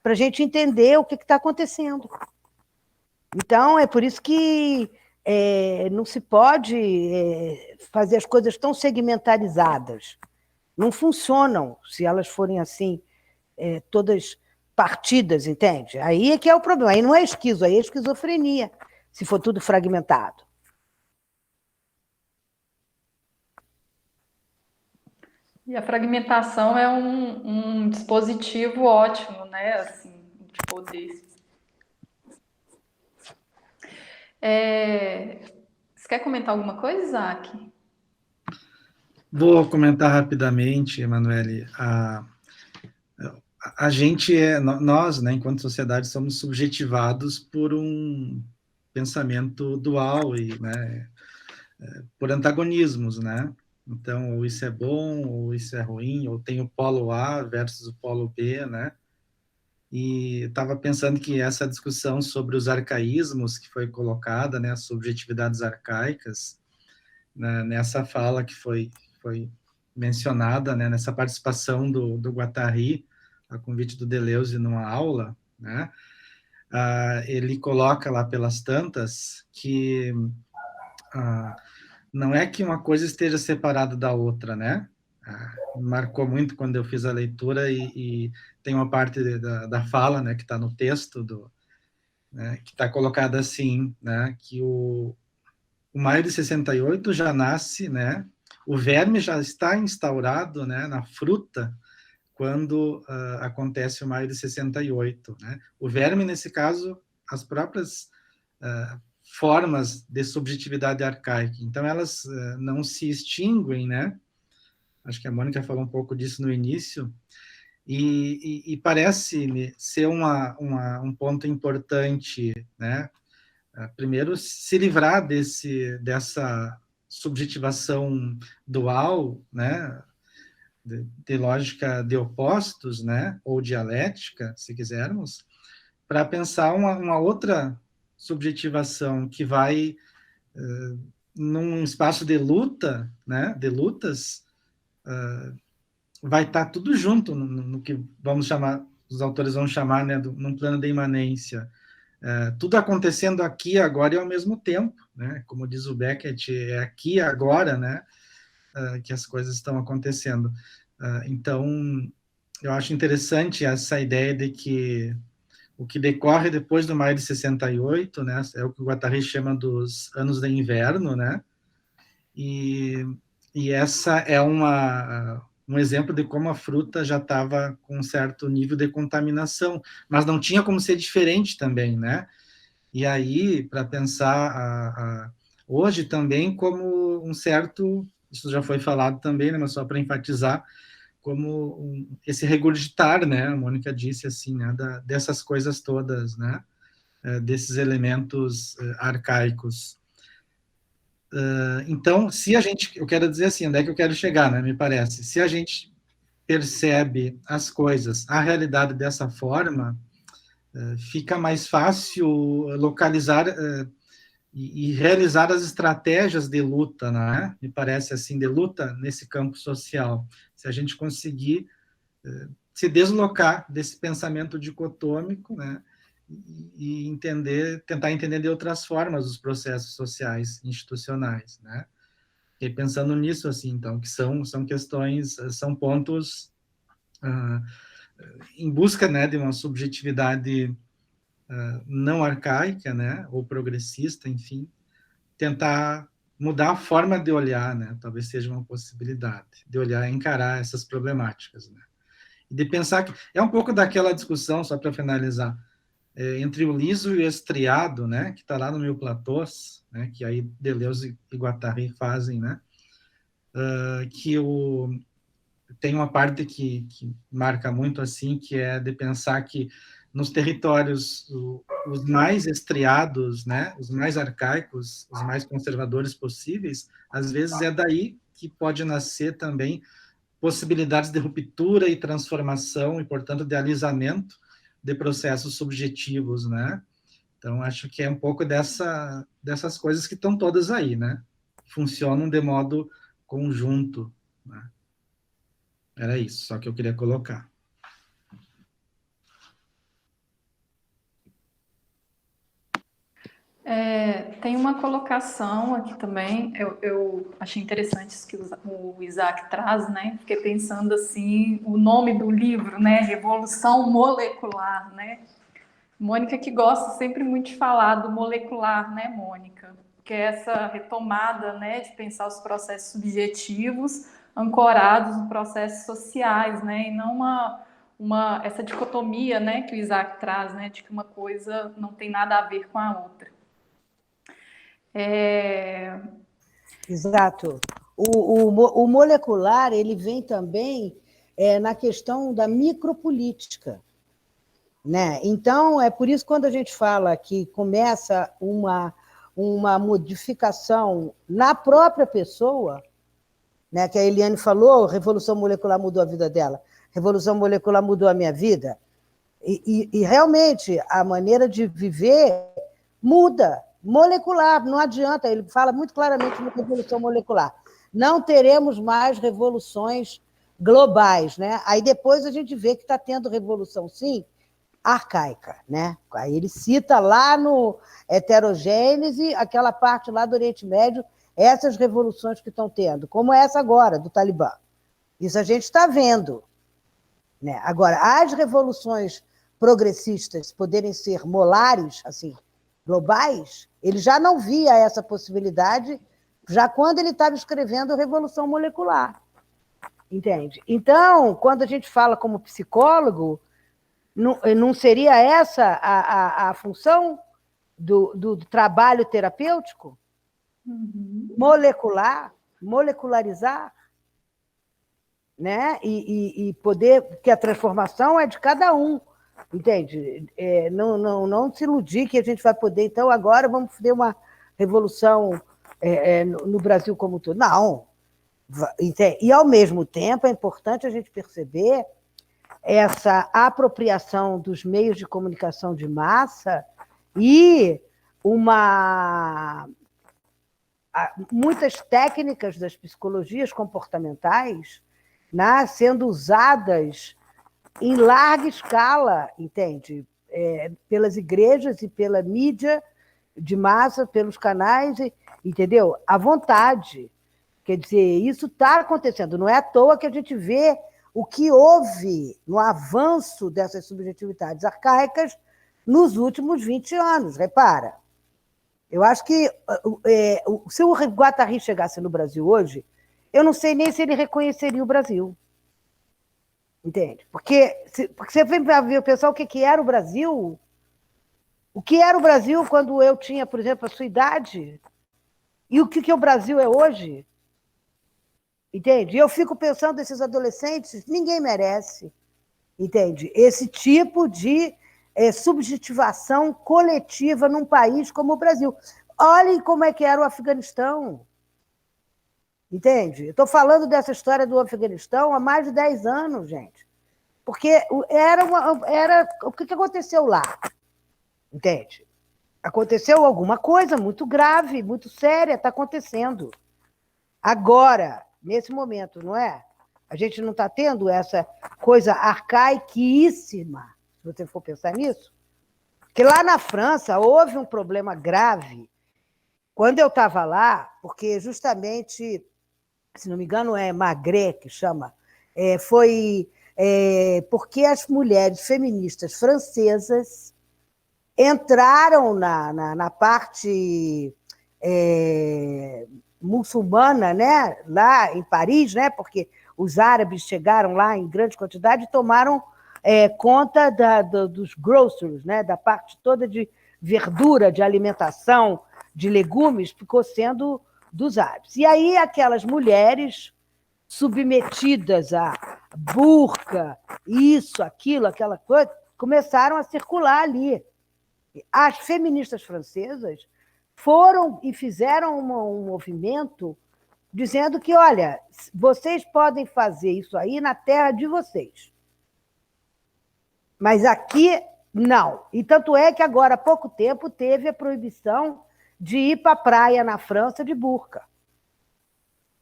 para a gente entender o que está acontecendo. Então, é por isso que não se pode fazer as coisas tão segmentarizadas. Não funcionam se elas forem assim, todas partidas, entende? Aí é que é o problema. Aí não é esquizo, aí é esquizofrenia, se for tudo fragmentado. E a fragmentação é um dispositivo ótimo, né, assim, de poder. Você quer comentar alguma coisa, Isaac? Vou comentar rapidamente, Emanuele. A gente nós, né, enquanto sociedade, somos subjetivados por um pensamento dual e, né, por antagonismos, né? Então, ou isso é bom, ou isso é ruim, ou tem o polo A versus o polo B, né? E estava pensando que essa discussão sobre os arcaísmos que foi colocada, né, as subjetividades arcaicas, né, nessa fala que foi mencionada, né, nessa participação do Guattari, a convite do Deleuze numa aula, né, ele coloca lá pelas tantas que não é que uma coisa esteja separada da outra, né? Marcou muito quando eu fiz a leitura e tem uma parte da fala, né, que está no texto né, que está colocada assim, né, que o maio de 68 já nasce, né? O verme já está instaurado, né, na fruta quando acontece o maio de 68, né? O verme, nesse caso, as próprias formas de subjetividade arcaica. Então, elas não se extinguem, né? Acho que a Mônica falou um pouco disso no início, e parece ser um ponto importante, né? Primeiro, se livrar dessa subjetivação dual, né? De lógica de opostos, né? Ou dialética, se quisermos, para pensar uma outra subjetivação que vai num espaço de luta, né? De lutas, vai estar tudo junto no que vamos chamar, os autores vão chamar, né, num plano de imanência. Tudo acontecendo aqui, agora e ao mesmo tempo, né? Como diz o Beckett, é aqui agora, né, que as coisas estão acontecendo. Então, eu acho interessante essa ideia de que o que decorre depois do maio de 68, né, é o que o Guattari chama dos anos de inverno, né? E essa é um exemplo de como a fruta já estava com um certo nível de contaminação, mas não tinha como ser diferente também, né? E aí, para pensar hoje também como um certo, isso já foi falado também, né, mas só para enfatizar, como esse regurgitar, né? A Mônica disse assim, né, dessas coisas todas, né? Desses elementos arcaicos. Então, se a gente, eu quero dizer assim, onde é que eu quero chegar, né? Me parece, se a gente percebe as coisas, a realidade dessa forma, fica mais fácil localizar e realizar as estratégias de luta, né? Me parece assim, de luta nesse campo social. Se a gente conseguir se deslocar desse pensamento dicotômico, né? E tentar entender de outras formas os processos sociais institucionais, né? E pensando nisso, assim, então, que são questões, são pontos em busca, né, de uma subjetividade não arcaica, né, ou progressista, enfim, tentar mudar a forma de olhar, né, talvez seja uma possibilidade de olhar e encarar essas problemáticas, né, e de pensar que é um pouco daquela discussão, só para finalizar, entre o liso e o estriado, né, que está lá no Mil Platôs, né, que aí Deleuze e Guattari fazem, né, que tem uma parte que marca muito assim, que é de pensar que nos territórios os mais estriados, né, os mais arcaicos, os mais conservadores possíveis, às vezes é daí que pode nascer também possibilidades de ruptura e transformação e, portanto, de alisamento de processos subjetivos, né? Então, acho que é um pouco dessas coisas que estão todas aí, né? Funcionam de modo conjunto, né? Era isso, só que eu queria colocar. Tem uma colocação aqui também, eu achei interessante isso que o Isaac traz, né? Fiquei pensando assim, o nome do livro, né? Revolução Molecular, né? Mônica que gosta sempre muito de falar do molecular, né, Mônica? Que é essa retomada, né, de pensar os processos subjetivos ancorados em processos sociais, né? E não essa dicotomia, né, que o Isaac traz, né, de que uma coisa não tem nada a ver com a outra. Exato. O molecular, ele vem também na questão da micropolítica, né? Então, é por isso que quando a gente fala que começa uma modificação na própria pessoa, né, que a Eliane falou, Revolução Molecular mudou a vida dela, Revolução Molecular mudou a minha vida, E realmente a maneira de viver muda, molecular, não adianta, ele fala muito claramente na revolução molecular. Não teremos mais revoluções globais, né? Aí depois a gente vê que está tendo revolução, sim, arcaica, né? Aí ele cita lá no Heterogênese, aquela parte lá do Oriente Médio, essas revoluções que estão tendo, como essa agora, do Talibã. Isso a gente está vendo, né? Agora, as revoluções progressistas poderem ser molares, assim, globais, ele já não via essa possibilidade já quando ele estava escrevendo Revolução Molecular, entende? Então, quando a gente fala como psicólogo, não seria essa a função do trabalho terapêutico? Molecularizar, né? E poder, porque a transformação é de cada um, entende? Não se iludir que a gente vai poder, então agora vamos fazer uma revolução no Brasil como um todo. Não. E, ao mesmo tempo, é importante a gente perceber essa apropriação dos meios de comunicação de massa e muitas técnicas das psicologias comportamentais, né, sendo usadas em larga escala, entende? Pelas igrejas e pela mídia de massa, pelos canais, entendeu? À vontade. Quer dizer, isso está acontecendo. Não é à toa que a gente vê o que houve no avanço dessas subjetividades arcaicas nos últimos 20 anos, repara. Eu acho que se o Guattari chegasse no Brasil hoje, eu não sei nem se ele reconheceria o Brasil. Entende? Porque você vem para ver, pensar o que era o Brasil. O que era o Brasil quando eu tinha, por exemplo, a sua idade? E o que o Brasil é hoje? Entende? E eu fico pensando nesses adolescentes, ninguém merece, entende? Esse tipo de subjetivação coletiva num país como o Brasil. Olhem como é que era o Afeganistão. Entende? Eu estou falando dessa história do Afeganistão há mais de 10 anos, gente. Porque era o que aconteceu lá? Entende? Aconteceu alguma coisa muito grave, muito séria, está acontecendo. Agora, nesse momento, não é? A gente não está tendo essa coisa arcaiquíssima, se você for pensar nisso. Porque lá na França houve um problema grave. Quando eu estava lá, porque justamente, se não me engano, é Magret que chama, foi porque as mulheres feministas francesas entraram na parte muçulmana, né? Lá em Paris, né? Porque os árabes chegaram lá em grande quantidade e tomaram conta dos groceries, né? Da parte toda de verdura, de alimentação, de legumes, ficou sendo dos árabes. E aí aquelas mulheres submetidas a burca, isso, aquilo, aquela coisa, começaram a circular ali. As feministas francesas foram e fizeram um movimento dizendo que, olha, vocês podem fazer isso aí na terra de vocês, mas aqui não. E tanto é que agora, há pouco tempo, teve a proibição de ir para a praia na França de burca.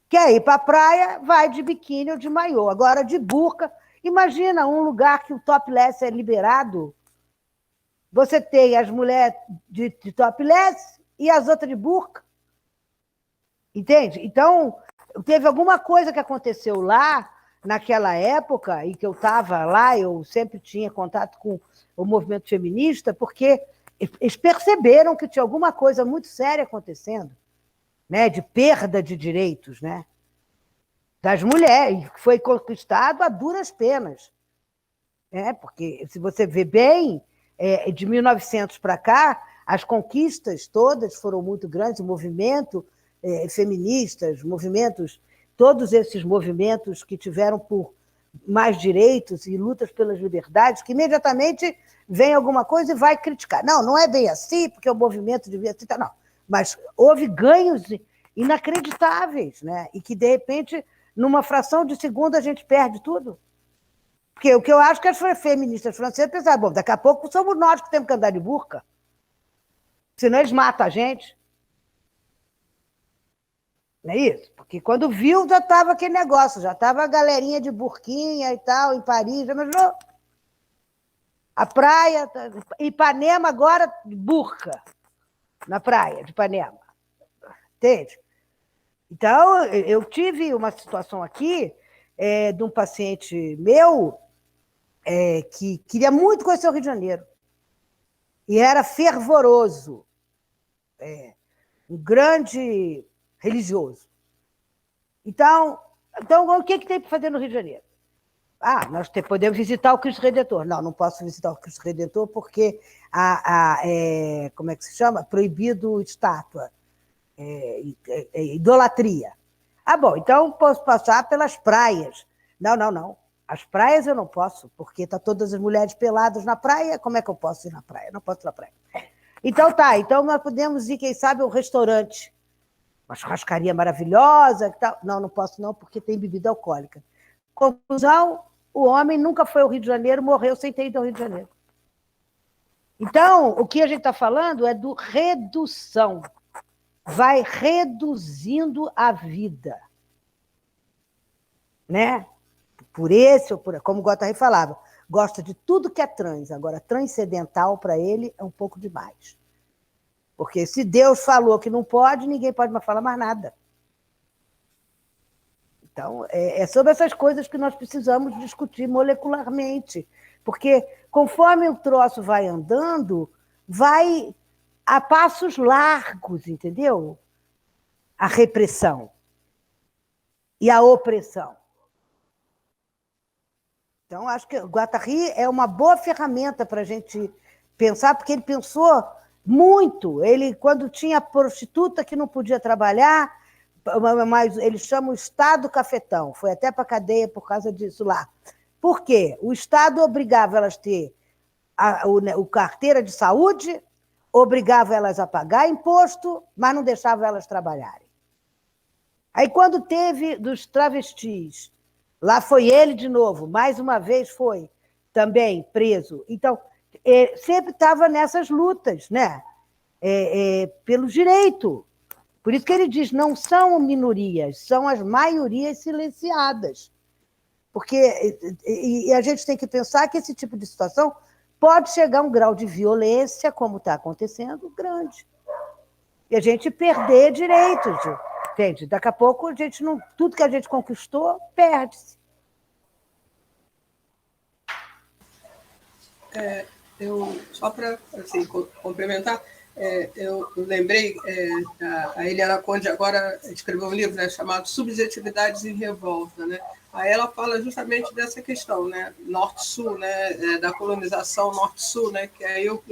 Quer ir para a praia, vai de biquíni ou de maiô. Agora, de burca, imagina um lugar que o topless é liberado. Você tem as mulheres de topless e as outras de burca. Entende? Então, teve alguma coisa que aconteceu lá, naquela época, em que eu estava lá, eu sempre tinha contato com o movimento feminista, porque eles perceberam que tinha alguma coisa muito séria acontecendo, né, de perda de direitos, né, das mulheres, que foi conquistado a duras penas. Né, porque, se você vê bem, de 1900 para cá, as conquistas todas foram muito grandes, o movimento feministas, todos esses movimentos que tiveram por mais direitos e lutas pelas liberdades, que imediatamente vem alguma coisa e vai criticar. Não, não é bem assim, porque o movimento devia ser... Não, mas houve ganhos inacreditáveis, né? E que, de repente, numa fração de segundo, a gente perde tudo. Porque o que eu acho que as feministas francesas pensaram, bom, daqui a pouco somos nós que temos que andar de burca, senão eles matam a gente. Não é isso? Porque quando viu, já estava aquele negócio, já estava a galerinha de burquinha e tal, em Paris, já imaginou? A praia, Ipanema agora, burca, na praia de Ipanema. Entende? Então, eu tive uma situação aqui de um paciente meu que queria muito conhecer o Rio de Janeiro. E era fervoroso. Um grande religioso. Então o que tem para fazer no Rio de Janeiro? Nós podemos visitar o Cristo Redentor. Não posso visitar o Cristo Redentor porque como é que se chama? Proibido estátua. Idolatria. Bom, então posso passar pelas praias. Não. As praias eu não posso, porque estão todas as mulheres peladas na praia. Como é que eu posso ir na praia? Não posso ir na praia. Então então nós podemos ir, quem sabe, ao restaurante. Uma churrascaria maravilhosa e tal. Não posso não, porque tem bebida alcoólica. Conclusão, o homem nunca foi ao Rio de Janeiro, morreu sem ter ido ao Rio de Janeiro. Então, o que a gente está falando é do redução. Vai reduzindo a vida. Né? Por esse ou por... Como o Guattari falava, gosta de tudo que é trans. Agora, transcendental, para ele, é um pouco demais. Porque se Deus falou que não pode, ninguém pode mais falar mais nada. Então, é sobre essas coisas que nós precisamos discutir molecularmente. Porque conforme o troço vai andando, vai a passos largos, entendeu? A repressão e a opressão. Então, acho que o Guattari é uma boa ferramenta para a gente pensar, porque ele pensou muito. Ele, quando tinha prostituta que não podia trabalhar, mas eles chamam o Estado cafetão, foi até para a cadeia por causa disso lá. Por quê? O Estado obrigava elas a ter o carteira de saúde, obrigava elas a pagar imposto, mas não deixava elas trabalharem. Aí, quando teve dos travestis, lá foi ele de novo, mais uma vez foi também preso. Então, sempre estava nessas lutas, né? Pelo direito. Por isso que ele diz, não são minorias, são as maiorias silenciadas. Porque a gente tem que pensar que esse tipo de situação pode chegar a um grau de violência, como está acontecendo, grande. E a gente perder direitos, entende? Daqui a pouco, a gente não, tudo que a gente conquistou, perde-se. Só para assim, complementar, eu lembrei, a Eliana Conde agora escreveu um livro, né, chamado Subjetividades em Revolta, né? Aí ela fala justamente dessa questão, né, norte-sul, né, da colonização norte-sul, né, que aí eu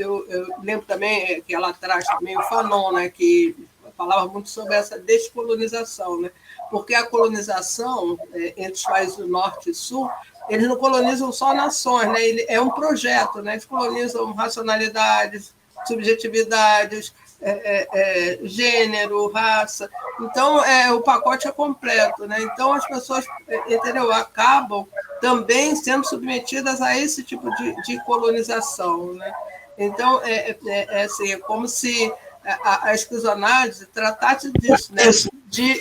lembro também que ela traz também o Fanon, né, que falava muito sobre essa descolonização, né, porque a colonização entre os países do norte e sul, eles não colonizam só nações, né, é um projeto, né, eles colonizam racionalidades, subjetividades, gênero, raça. Então, o pacote é completo, né? Então, as pessoas, entendeu, acabam também sendo submetidas a esse tipo de colonização, né? Então, assim, é como se a esquizoanálise tratasse disso, né? De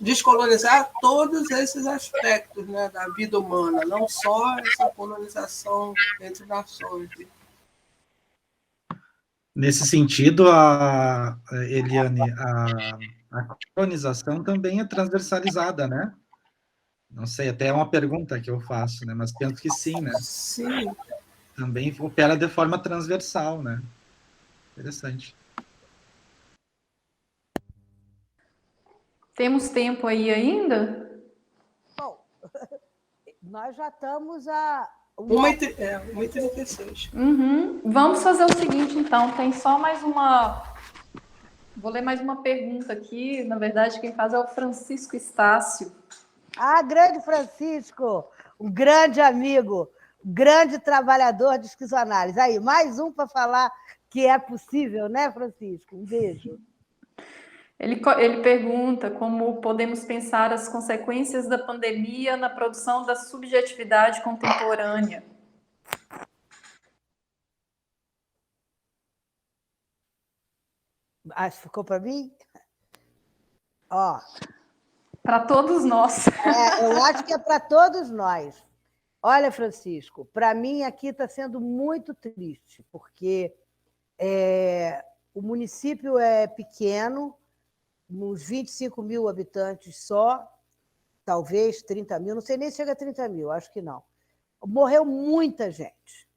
descolonizar todos esses aspectos, né, da vida humana, não só essa colonização entre nações. Nesse sentido, Eliane, a colonização também é transversalizada, né? Não sei, até é uma pergunta que eu faço, né? Mas penso que sim, né? Sim. Também opera de forma transversal, né? Interessante. Temos tempo aí ainda? Bom, nós já estamos a... 1h36. Vamos fazer o seguinte, então. Tem só mais uma... Vou ler mais uma pergunta aqui. Na verdade, quem faz é o Francisco Estácio. Grande Francisco, um grande amigo, um grande trabalhador de esquizoanálise. Aí, mais um para falar que é possível, né, Francisco? Um beijo. Ele pergunta como podemos pensar as consequências da pandemia na produção da subjetividade contemporânea. Ficou para mim? Ó, Para todos nós. eu acho que é para todos nós. Olha, Francisco, para mim aqui está sendo muito triste, porque o município é pequeno, uns 25 mil habitantes só, talvez 30 mil, não sei nem se chega a 30 mil, acho que não. Morreu muita gente.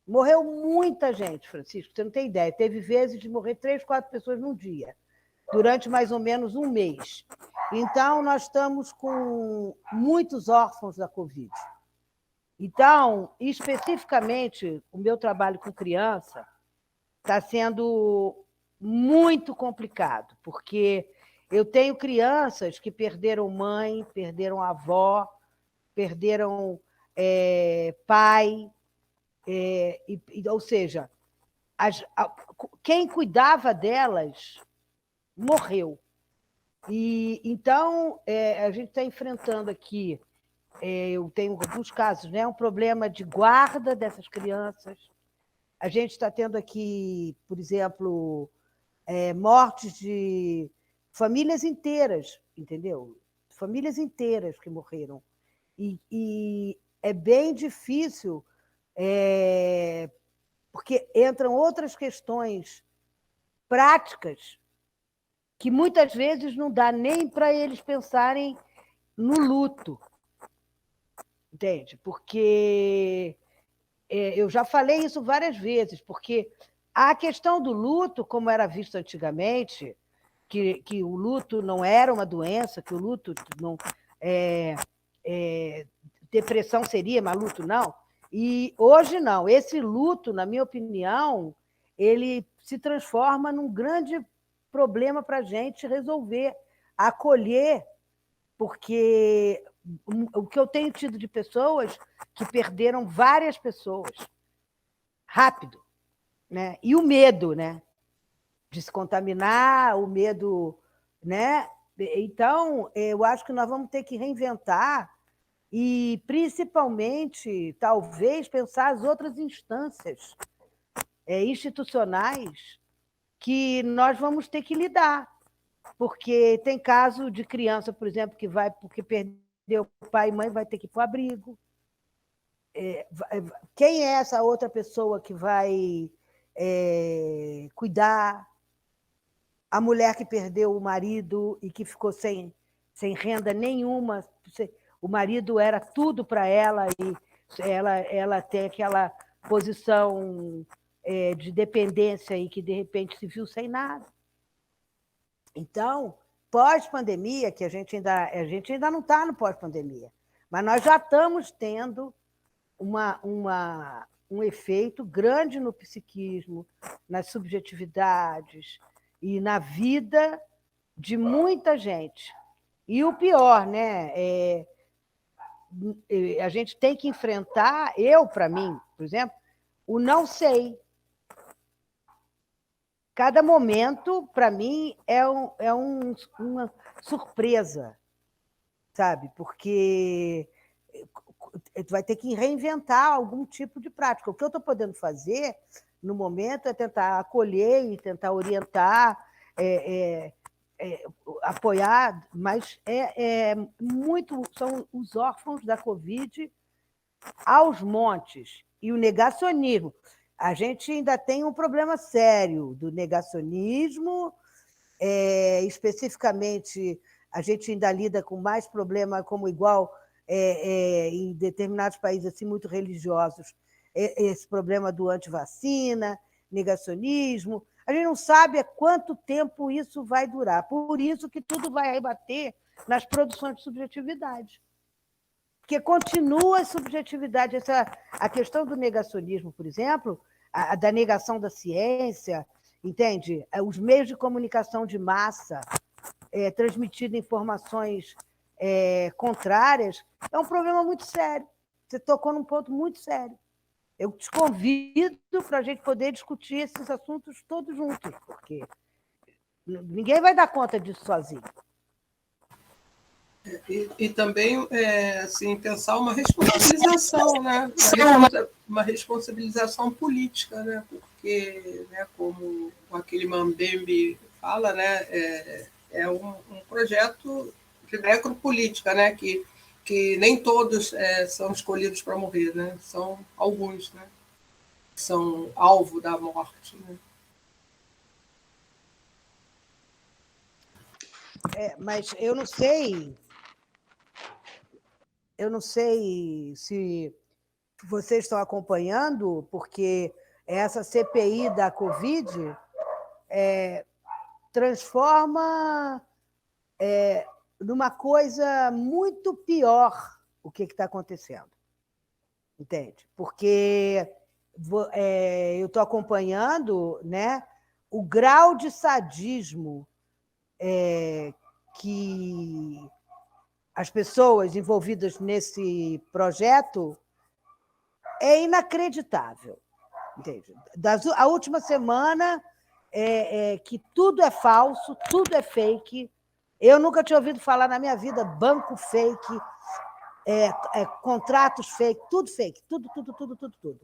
Morreu muita gente, Francisco, você não tem ideia. Teve vezes de morrer 3, 4 pessoas num dia, durante mais ou menos um mês. Então, nós estamos com muitos órfãos da Covid. Então, especificamente, o meu trabalho com criança está sendo muito complicado, porque eu tenho crianças que perderam mãe, perderam avó, perderam pai, ou seja, quem cuidava delas morreu. E então a gente está enfrentando aqui, eu tenho alguns casos, né, um problema de guarda dessas crianças. A gente está tendo aqui, por exemplo, mortes de famílias inteiras, entendeu? Famílias inteiras que morreram. E é bem difícil, porque entram outras questões práticas que muitas vezes não dá nem para eles pensarem no luto, entende? Porque eu já falei isso várias vezes, porque a questão do luto, como era visto antigamente, que o luto não era uma doença, que o luto não depressão seria, mas luto não. E hoje não. Esse luto, na minha opinião, ele se transforma num grande problema para a gente resolver, acolher, porque o que eu tenho tido de pessoas que perderam várias pessoas rápido, né? E o medo, né? De se contaminar, o medo, né? Então, eu acho que nós vamos ter que reinventar e, principalmente, talvez, pensar as outras instâncias institucionais que nós vamos ter que lidar. Porque tem caso de criança, por exemplo, que vai porque perdeu pai e mãe, vai ter que ir para o abrigo. Quem é essa outra pessoa que vai cuidar? A mulher que perdeu o marido e que ficou sem renda nenhuma, o marido era tudo para ela e ela tem aquela posição de dependência e que, de repente, se viu sem nada. Então, pós-pandemia, que a gente ainda não está no pós-pandemia, mas nós já estamos tendo um efeito grande no psiquismo, nas subjetividades e na vida de muita gente. E o pior, né? A gente tem que enfrentar, para mim, por exemplo, o não sei. Cada momento, para mim, é uma surpresa, sabe? Porque tu vai ter que reinventar algum tipo de prática. O que eu estou podendo fazer, no momento, é tentar acolher e tentar orientar, apoiar, mas são os órfãos da Covid aos montes. E o negacionismo. A gente ainda tem um problema sério do negacionismo, especificamente, a gente ainda lida com mais problema, como igual em determinados países assim, muito religiosos, esse problema do antivacina, negacionismo. A gente não sabe há quanto tempo isso vai durar. Por isso que tudo vai rebater nas produções de subjetividade. Porque continua a subjetividade. A questão do negacionismo, por exemplo, da negação da ciência, entende? Os meios de comunicação de massa transmitindo informações contrárias, é um problema muito sério. Você tocou num ponto muito sério. Eu te convido para a gente poder discutir esses assuntos todos juntos, porque Ninguém vai dar conta disso sozinho. E também, assim, pensar uma responsabilização, né? Uma responsabilização política, né? Porque, né, como aquele Mambembe fala, né, é um projeto de necropolítica, né? Que nem todos são escolhidos para morrer, né? São alguns, né? Que são alvo da morte, né? Mas eu não sei se vocês estão acompanhando, porque essa CPI da Covid transforma numa coisa muito pior o que está acontecendo. Entende? Porque eu estou acompanhando, né, o grau de sadismo que as pessoas envolvidas nesse projeto é inacreditável. Entende? A última semana que tudo é falso, tudo é fake. Eu nunca tinha ouvido falar na minha vida banco fake, contratos fake, tudo fake, tudo.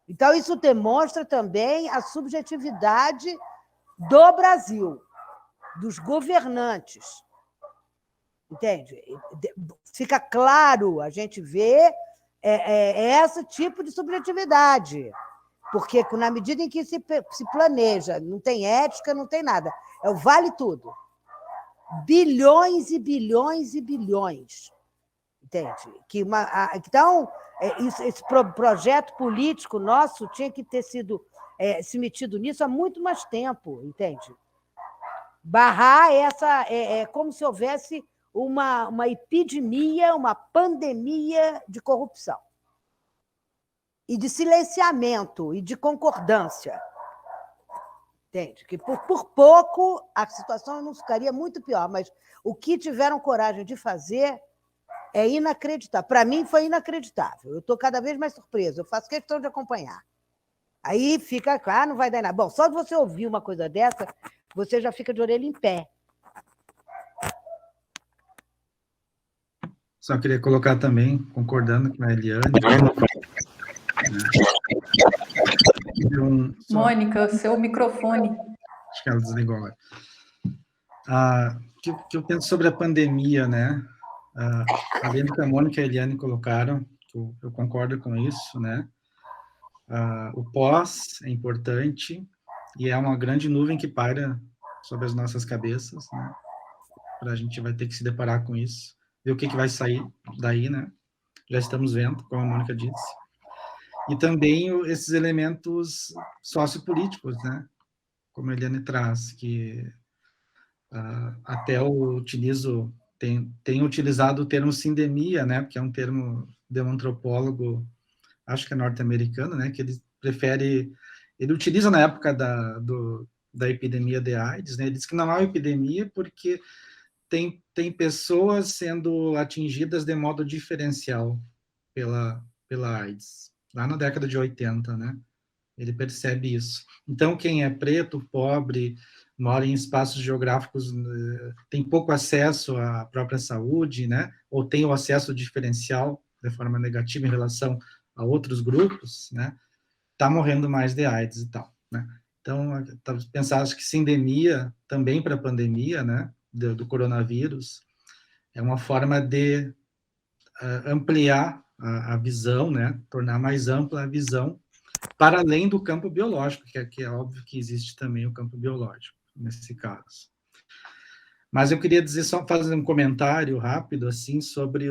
Então, isso demonstra também a subjetividade do Brasil, dos governantes. Entende? Fica claro, a gente vê esse tipo de subjetividade, porque na medida em que se planeja, não tem ética, não tem nada, é o vale tudo. Bilhões e bilhões e bilhões. Entende? Então, esse projeto político nosso tinha que ter sido se metido nisso há muito mais tempo, entende? Barrar essa... É como se houvesse uma epidemia, uma pandemia de corrupção. E de silenciamento, e de concordância. Entende? Que por pouco a situação não ficaria muito pior, mas o que tiveram coragem de fazer é inacreditável. Para mim, foi inacreditável. Eu estou cada vez mais surpresa, eu faço questão de acompanhar. Aí fica, não vai dar nada. Bom, só de você ouvir uma coisa dessa, você já fica de orelha em pé. Só queria colocar também, concordando com a Eliane. Mônica, seu microfone. Acho que ela desligou agora. Que eu penso sobre a pandemia, né? Além do que a Mônica e a Eliane colocaram, que eu concordo com isso, né? O pós é importante e é uma grande nuvem que paira sobre as nossas cabeças, né? A gente vai ter que se deparar com isso, ver o que vai sair daí, né? Já estamos vendo, como a Mônica disse. E também esses elementos sociopolíticos, né? Como a Eliane traz, que até eu utilizo, tem utilizado o termo sindemia, né? Porque é um termo de um antropólogo, acho que é norte-americano, né? Que ele utiliza na época da epidemia de AIDS, né? Ele diz que não há epidemia porque tem pessoas sendo atingidas de modo diferencial pela AIDS, lá na década de 80, né? Ele percebe isso. Então, quem é preto, pobre, mora em espaços geográficos, tem pouco acesso à própria saúde, né? Ou tem o acesso diferencial de forma negativa em relação a outros grupos, né? Está morrendo mais de AIDS e tal, né? Então, pensar, acho que sindemia também para a pandemia, né? Do coronavírus, é uma forma de ampliar a visão, né? Tornar mais ampla a visão para além do campo biológico, que é óbvio que existe também o campo biológico, nesse caso. Mas eu queria dizer, só fazer um comentário rápido, assim, sobre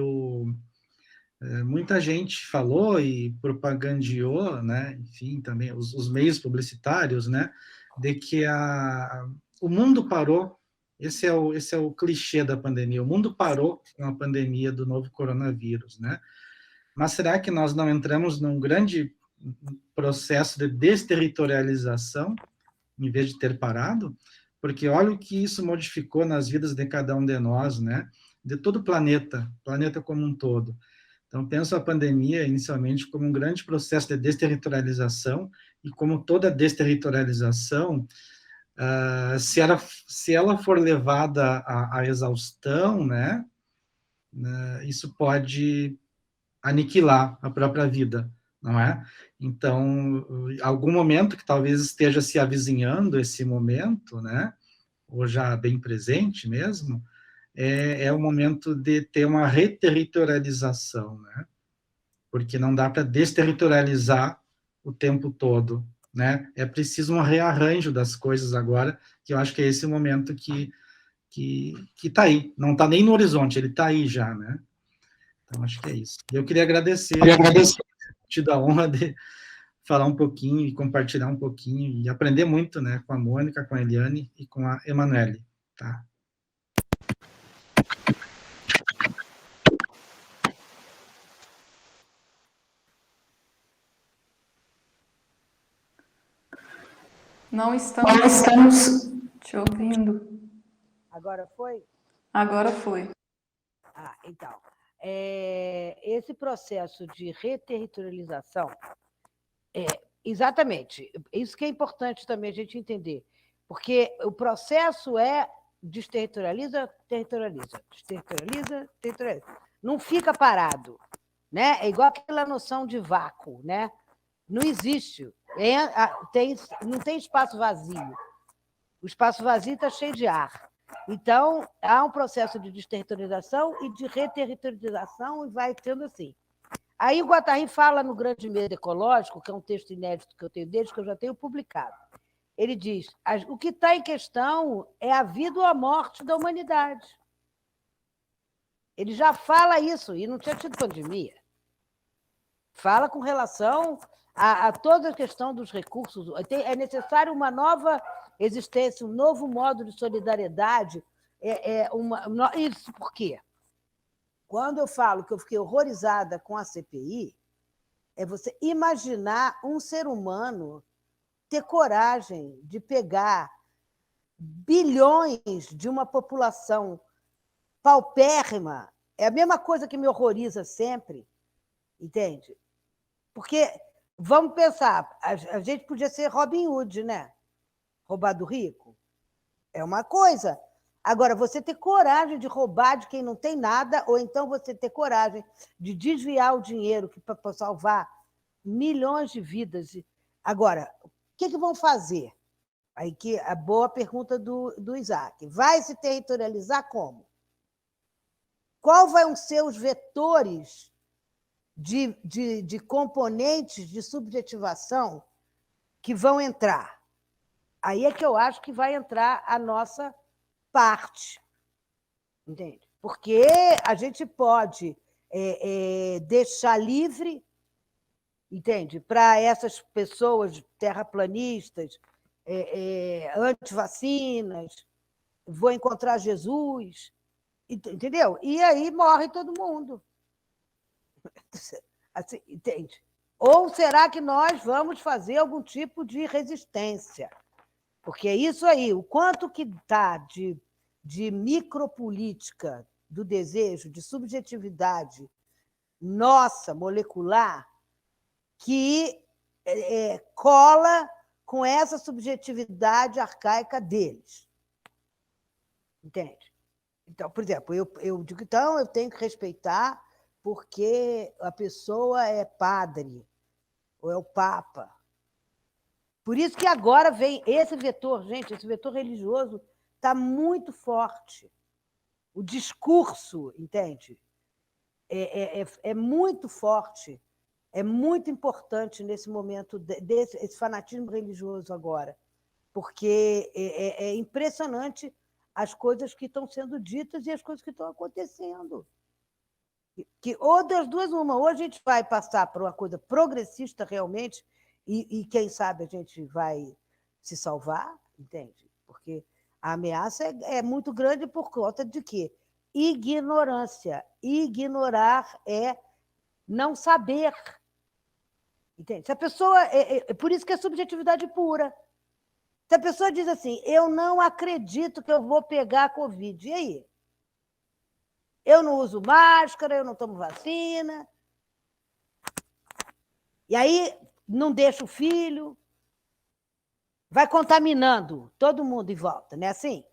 muita gente falou e propagandeou, né, enfim, também os meios publicitários, né, de que o mundo parou. Esse é o clichê da pandemia. O mundo parou com a pandemia do novo coronavírus, né? Mas será que nós não entramos num grande processo de desterritorialização, em vez de ter parado? Porque olha o que isso modificou nas vidas de cada um de nós, né? De todo o planeta como um todo. Então, penso a pandemia, inicialmente, como um grande processo de desterritorialização, e como toda desterritorialização, Se ela for levada à exaustão, né, isso pode aniquilar a própria vida, não é? Então, algum momento que talvez esteja se avizinhando esse momento, né, ou já bem presente mesmo, é o momento de ter uma reterritorialização, né? Porque não dá para desterritorializar o tempo todo, né? É preciso um rearranjo das coisas agora, que eu acho que é esse momento que está aí. Não está nem no horizonte, ele está aí já, né? Então, acho que é isso. Eu queria agradecer, tido a honra de falar um pouquinho e compartilhar um pouquinho e aprender muito, né, com a Mônica, com a Eliane e com a Emanuele, tá? Não estamos te ouvindo. Agora foi? Agora foi. Então, esse processo de reterritorialização, exatamente, isso que é importante também a gente entender, porque o processo é desterritorializa, territorializa, desterritorializa, territorializa. Não fica parado, né? É igual aquela noção de vácuo, né? Não existe, não tem espaço vazio. O espaço vazio está cheio de ar. Então, há um processo de desterritorialização e de reterritorialização, e vai tendo assim. Aí o Guattari fala no Grande Medo Ecológico, que é um texto inédito que eu tenho desde que eu já tenho publicado. Ele diz: o que está em questão é a vida ou a morte da humanidade. Ele já fala isso, e não tinha tido pandemia. Fala com relação a toda a questão dos recursos. É necessário uma nova existência, um novo modo de solidariedade. Isso por quê? Quando eu falo que eu fiquei horrorizada com a CPI, é você imaginar um ser humano ter coragem de pegar bilhões de uma população paupérrima. É a mesma coisa que me horroriza sempre, entende? Porque, vamos pensar, a gente podia ser Robin Hood, né? Roubar do rico. É uma coisa. Agora, você ter coragem de roubar de quem não tem nada, ou então você ter coragem de desviar o dinheiro para salvar milhões de vidas. Agora, o que vão fazer? Aí que a boa pergunta do Isaac. Vai se territorializar como? Qual vão ser os vetores de componentes de subjetivação que vão entrar? Aí é que eu acho que vai entrar a nossa parte, entende? Porque a gente pode deixar livre, entende? Para essas pessoas terraplanistas, antivacinas, vou encontrar Jesus, entendeu? E aí morre todo mundo. Assim, entende? Ou será que nós vamos fazer algum tipo de resistência? Porque é isso aí, o quanto que está de micropolítica do desejo, de subjetividade nossa, molecular, que cola com essa subjetividade arcaica deles. Entende? Então, por exemplo, eu digo, então, eu tenho que respeitar porque a pessoa é padre, ou é o papa. Por isso que agora vem esse vetor, gente, esse vetor religioso está muito forte. O discurso, entende? É muito forte, é muito importante nesse momento desse fanatismo religioso agora, porque é impressionante as coisas que estão sendo ditas e as coisas que estão acontecendo. Que, ou das duas, uma, ou a gente vai passar por uma coisa progressista realmente, e quem sabe a gente vai se salvar, entende? Porque a ameaça é muito grande por conta de quê? Ignorância. Ignorar é não saber. Entende? Se a pessoa. Por isso que é subjetividade pura. Se a pessoa diz assim, eu não acredito que eu vou pegar a Covid, e aí? Eu não uso máscara, eu não tomo vacina. E aí não deixo o filho. vai contaminando todo mundo em volta, não é assim?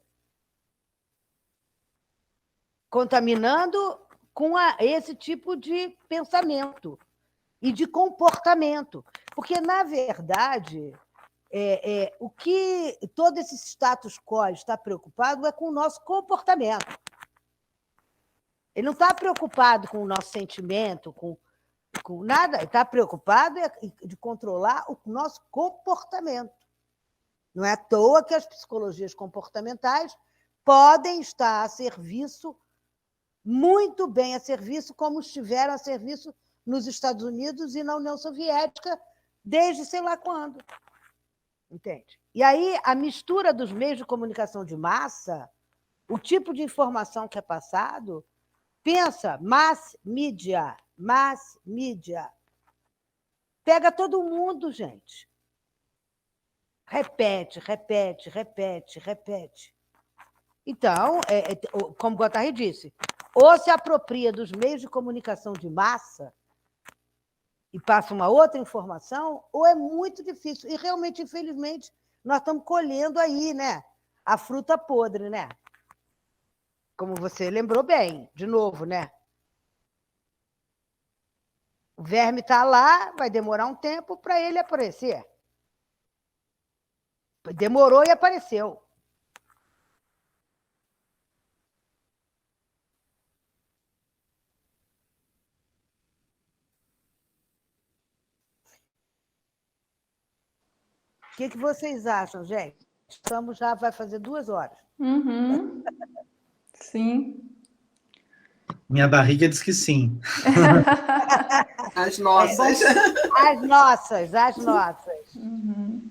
Contaminando com esse tipo de pensamento e de comportamento. Porque, na verdade, o que todo esse status quo está preocupado é com o nosso comportamento. Ele não está preocupado com o nosso sentimento, com nada, ele está preocupado de controlar o nosso comportamento. Não é à toa que as psicologias comportamentais podem estar a serviço, muito bem a serviço, como estiveram a serviço nos Estados Unidos e na União Soviética, desde sei lá quando. Entende? E aí, a mistura dos meios de comunicação de massa, o tipo de informação que é passado, pensa, mass media. Pega todo mundo, gente. Repete. Então, como Guattari disse, ou se apropria dos meios de comunicação de massa e passa uma outra informação, ou é muito difícil. E realmente, infelizmente, nós estamos colhendo aí, né, a fruta podre, né? Como você lembrou bem, de novo, né? O verme está lá, vai demorar um tempo para ele aparecer. Demorou e apareceu. O que vocês acham, gente? Estamos já, vai fazer 2 horas. Uhum. Sim. Minha barriga diz que sim. As nossas. As nossas. Uhum.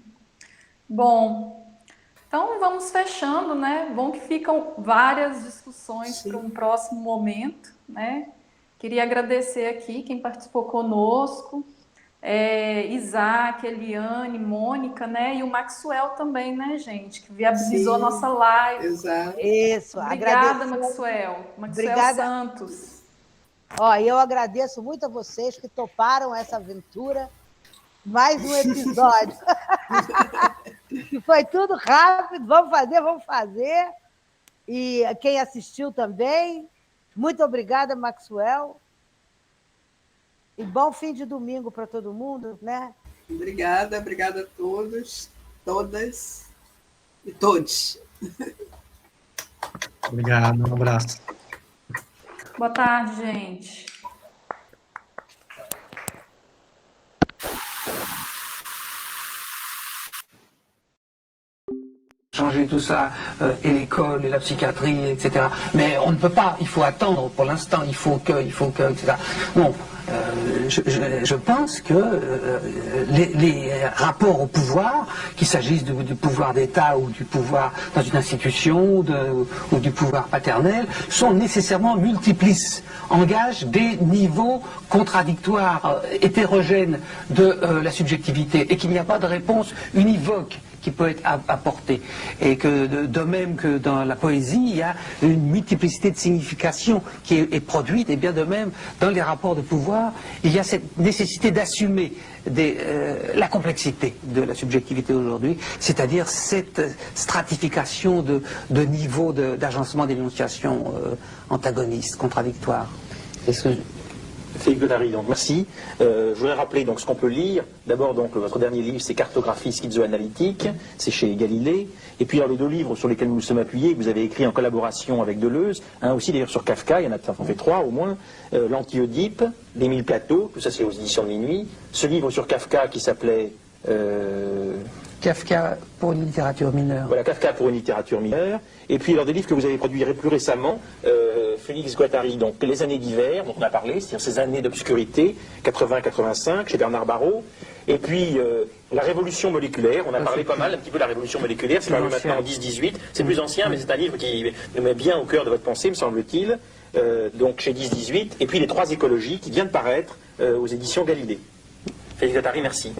Bom, então vamos fechando, né? Bom que ficam várias discussões para um próximo momento, né? Queria agradecer aqui quem participou conosco, Isaac, Eliane, Mônica, né? E o Maxwell também, né, gente? Que viabilizou a nossa live. Exato. Isso, Obrigada, agradeço. Maxwell. Maxwell Obrigada. Santos. Eu agradeço muito a vocês que toparam essa aventura. Mais um episódio. Foi tudo rápido, vamos fazer. E quem assistiu também, muito obrigada, Maxwell. E bom fim de domingo para todo mundo, né? Obrigada a todos, todas e todos. Obrigado, um abraço. Boa tarde, gente. Changer tout ça, et l'école, et la psychiatrie, etc. Mais on ne peut pas, il faut attendre pour l'instant, il faut que, etc. Bon, je pense que les rapports au pouvoir, qu'il s'agisse du pouvoir d'État ou du pouvoir dans une institution ou du pouvoir paternel, sont nécessairement multiplices, engagent des niveaux contradictoires, hétérogènes de la subjectivité, et qu'il n'y a pas de réponse univoque qui peut être apporté. Et que de même que dans la poésie, il y a une multiplicité de significations qui est produite, et bien de même, dans les rapports de pouvoir, il y a cette nécessité d'assumer la complexité de la subjectivité aujourd'hui, c'est-à-dire cette stratification de niveaux d'agencement d'énonciation antagonistes, contradictoires. Félix Guattari, donc merci. Je voudrais rappeler donc ce qu'on peut lire. D'abord, donc votre dernier livre, c'est Cartographie schizoanalytique, c'est chez Galilée. Et puis alors, les 2 livres sur lesquels nous nous sommes appuyés, que vous avez écrits en collaboration avec Deleuze, un aussi d'ailleurs sur Kafka, il y en a ça en fait 3 au moins, L'Anti-Oedipe d'Émile Plateau, tout ça c'est aux éditions de Minuit. Ce livre sur Kafka qui s'appelait Kafka pour une littérature mineure. Voilà, Kafka pour une littérature mineure. Et puis alors des livres que vous avez produits plus récemment, Félix Guattari, donc Les années d'hiver, dont on a parlé, c'est-à-dire ces années d'obscurité, 80-85, chez Bernard Barrault. Et puis La révolution moléculaire, on a parlé pas mal un petit peu de la révolution moléculaire, c'est paru maintenant en 10-18, c'est plus ancien, mais c'est un livre qui me met bien au cœur de votre pensée, me semble-t-il, donc chez 10-18. Et puis Les 3 écologies, qui vient de paraître aux éditions Galilée. Félix Guattari, merci.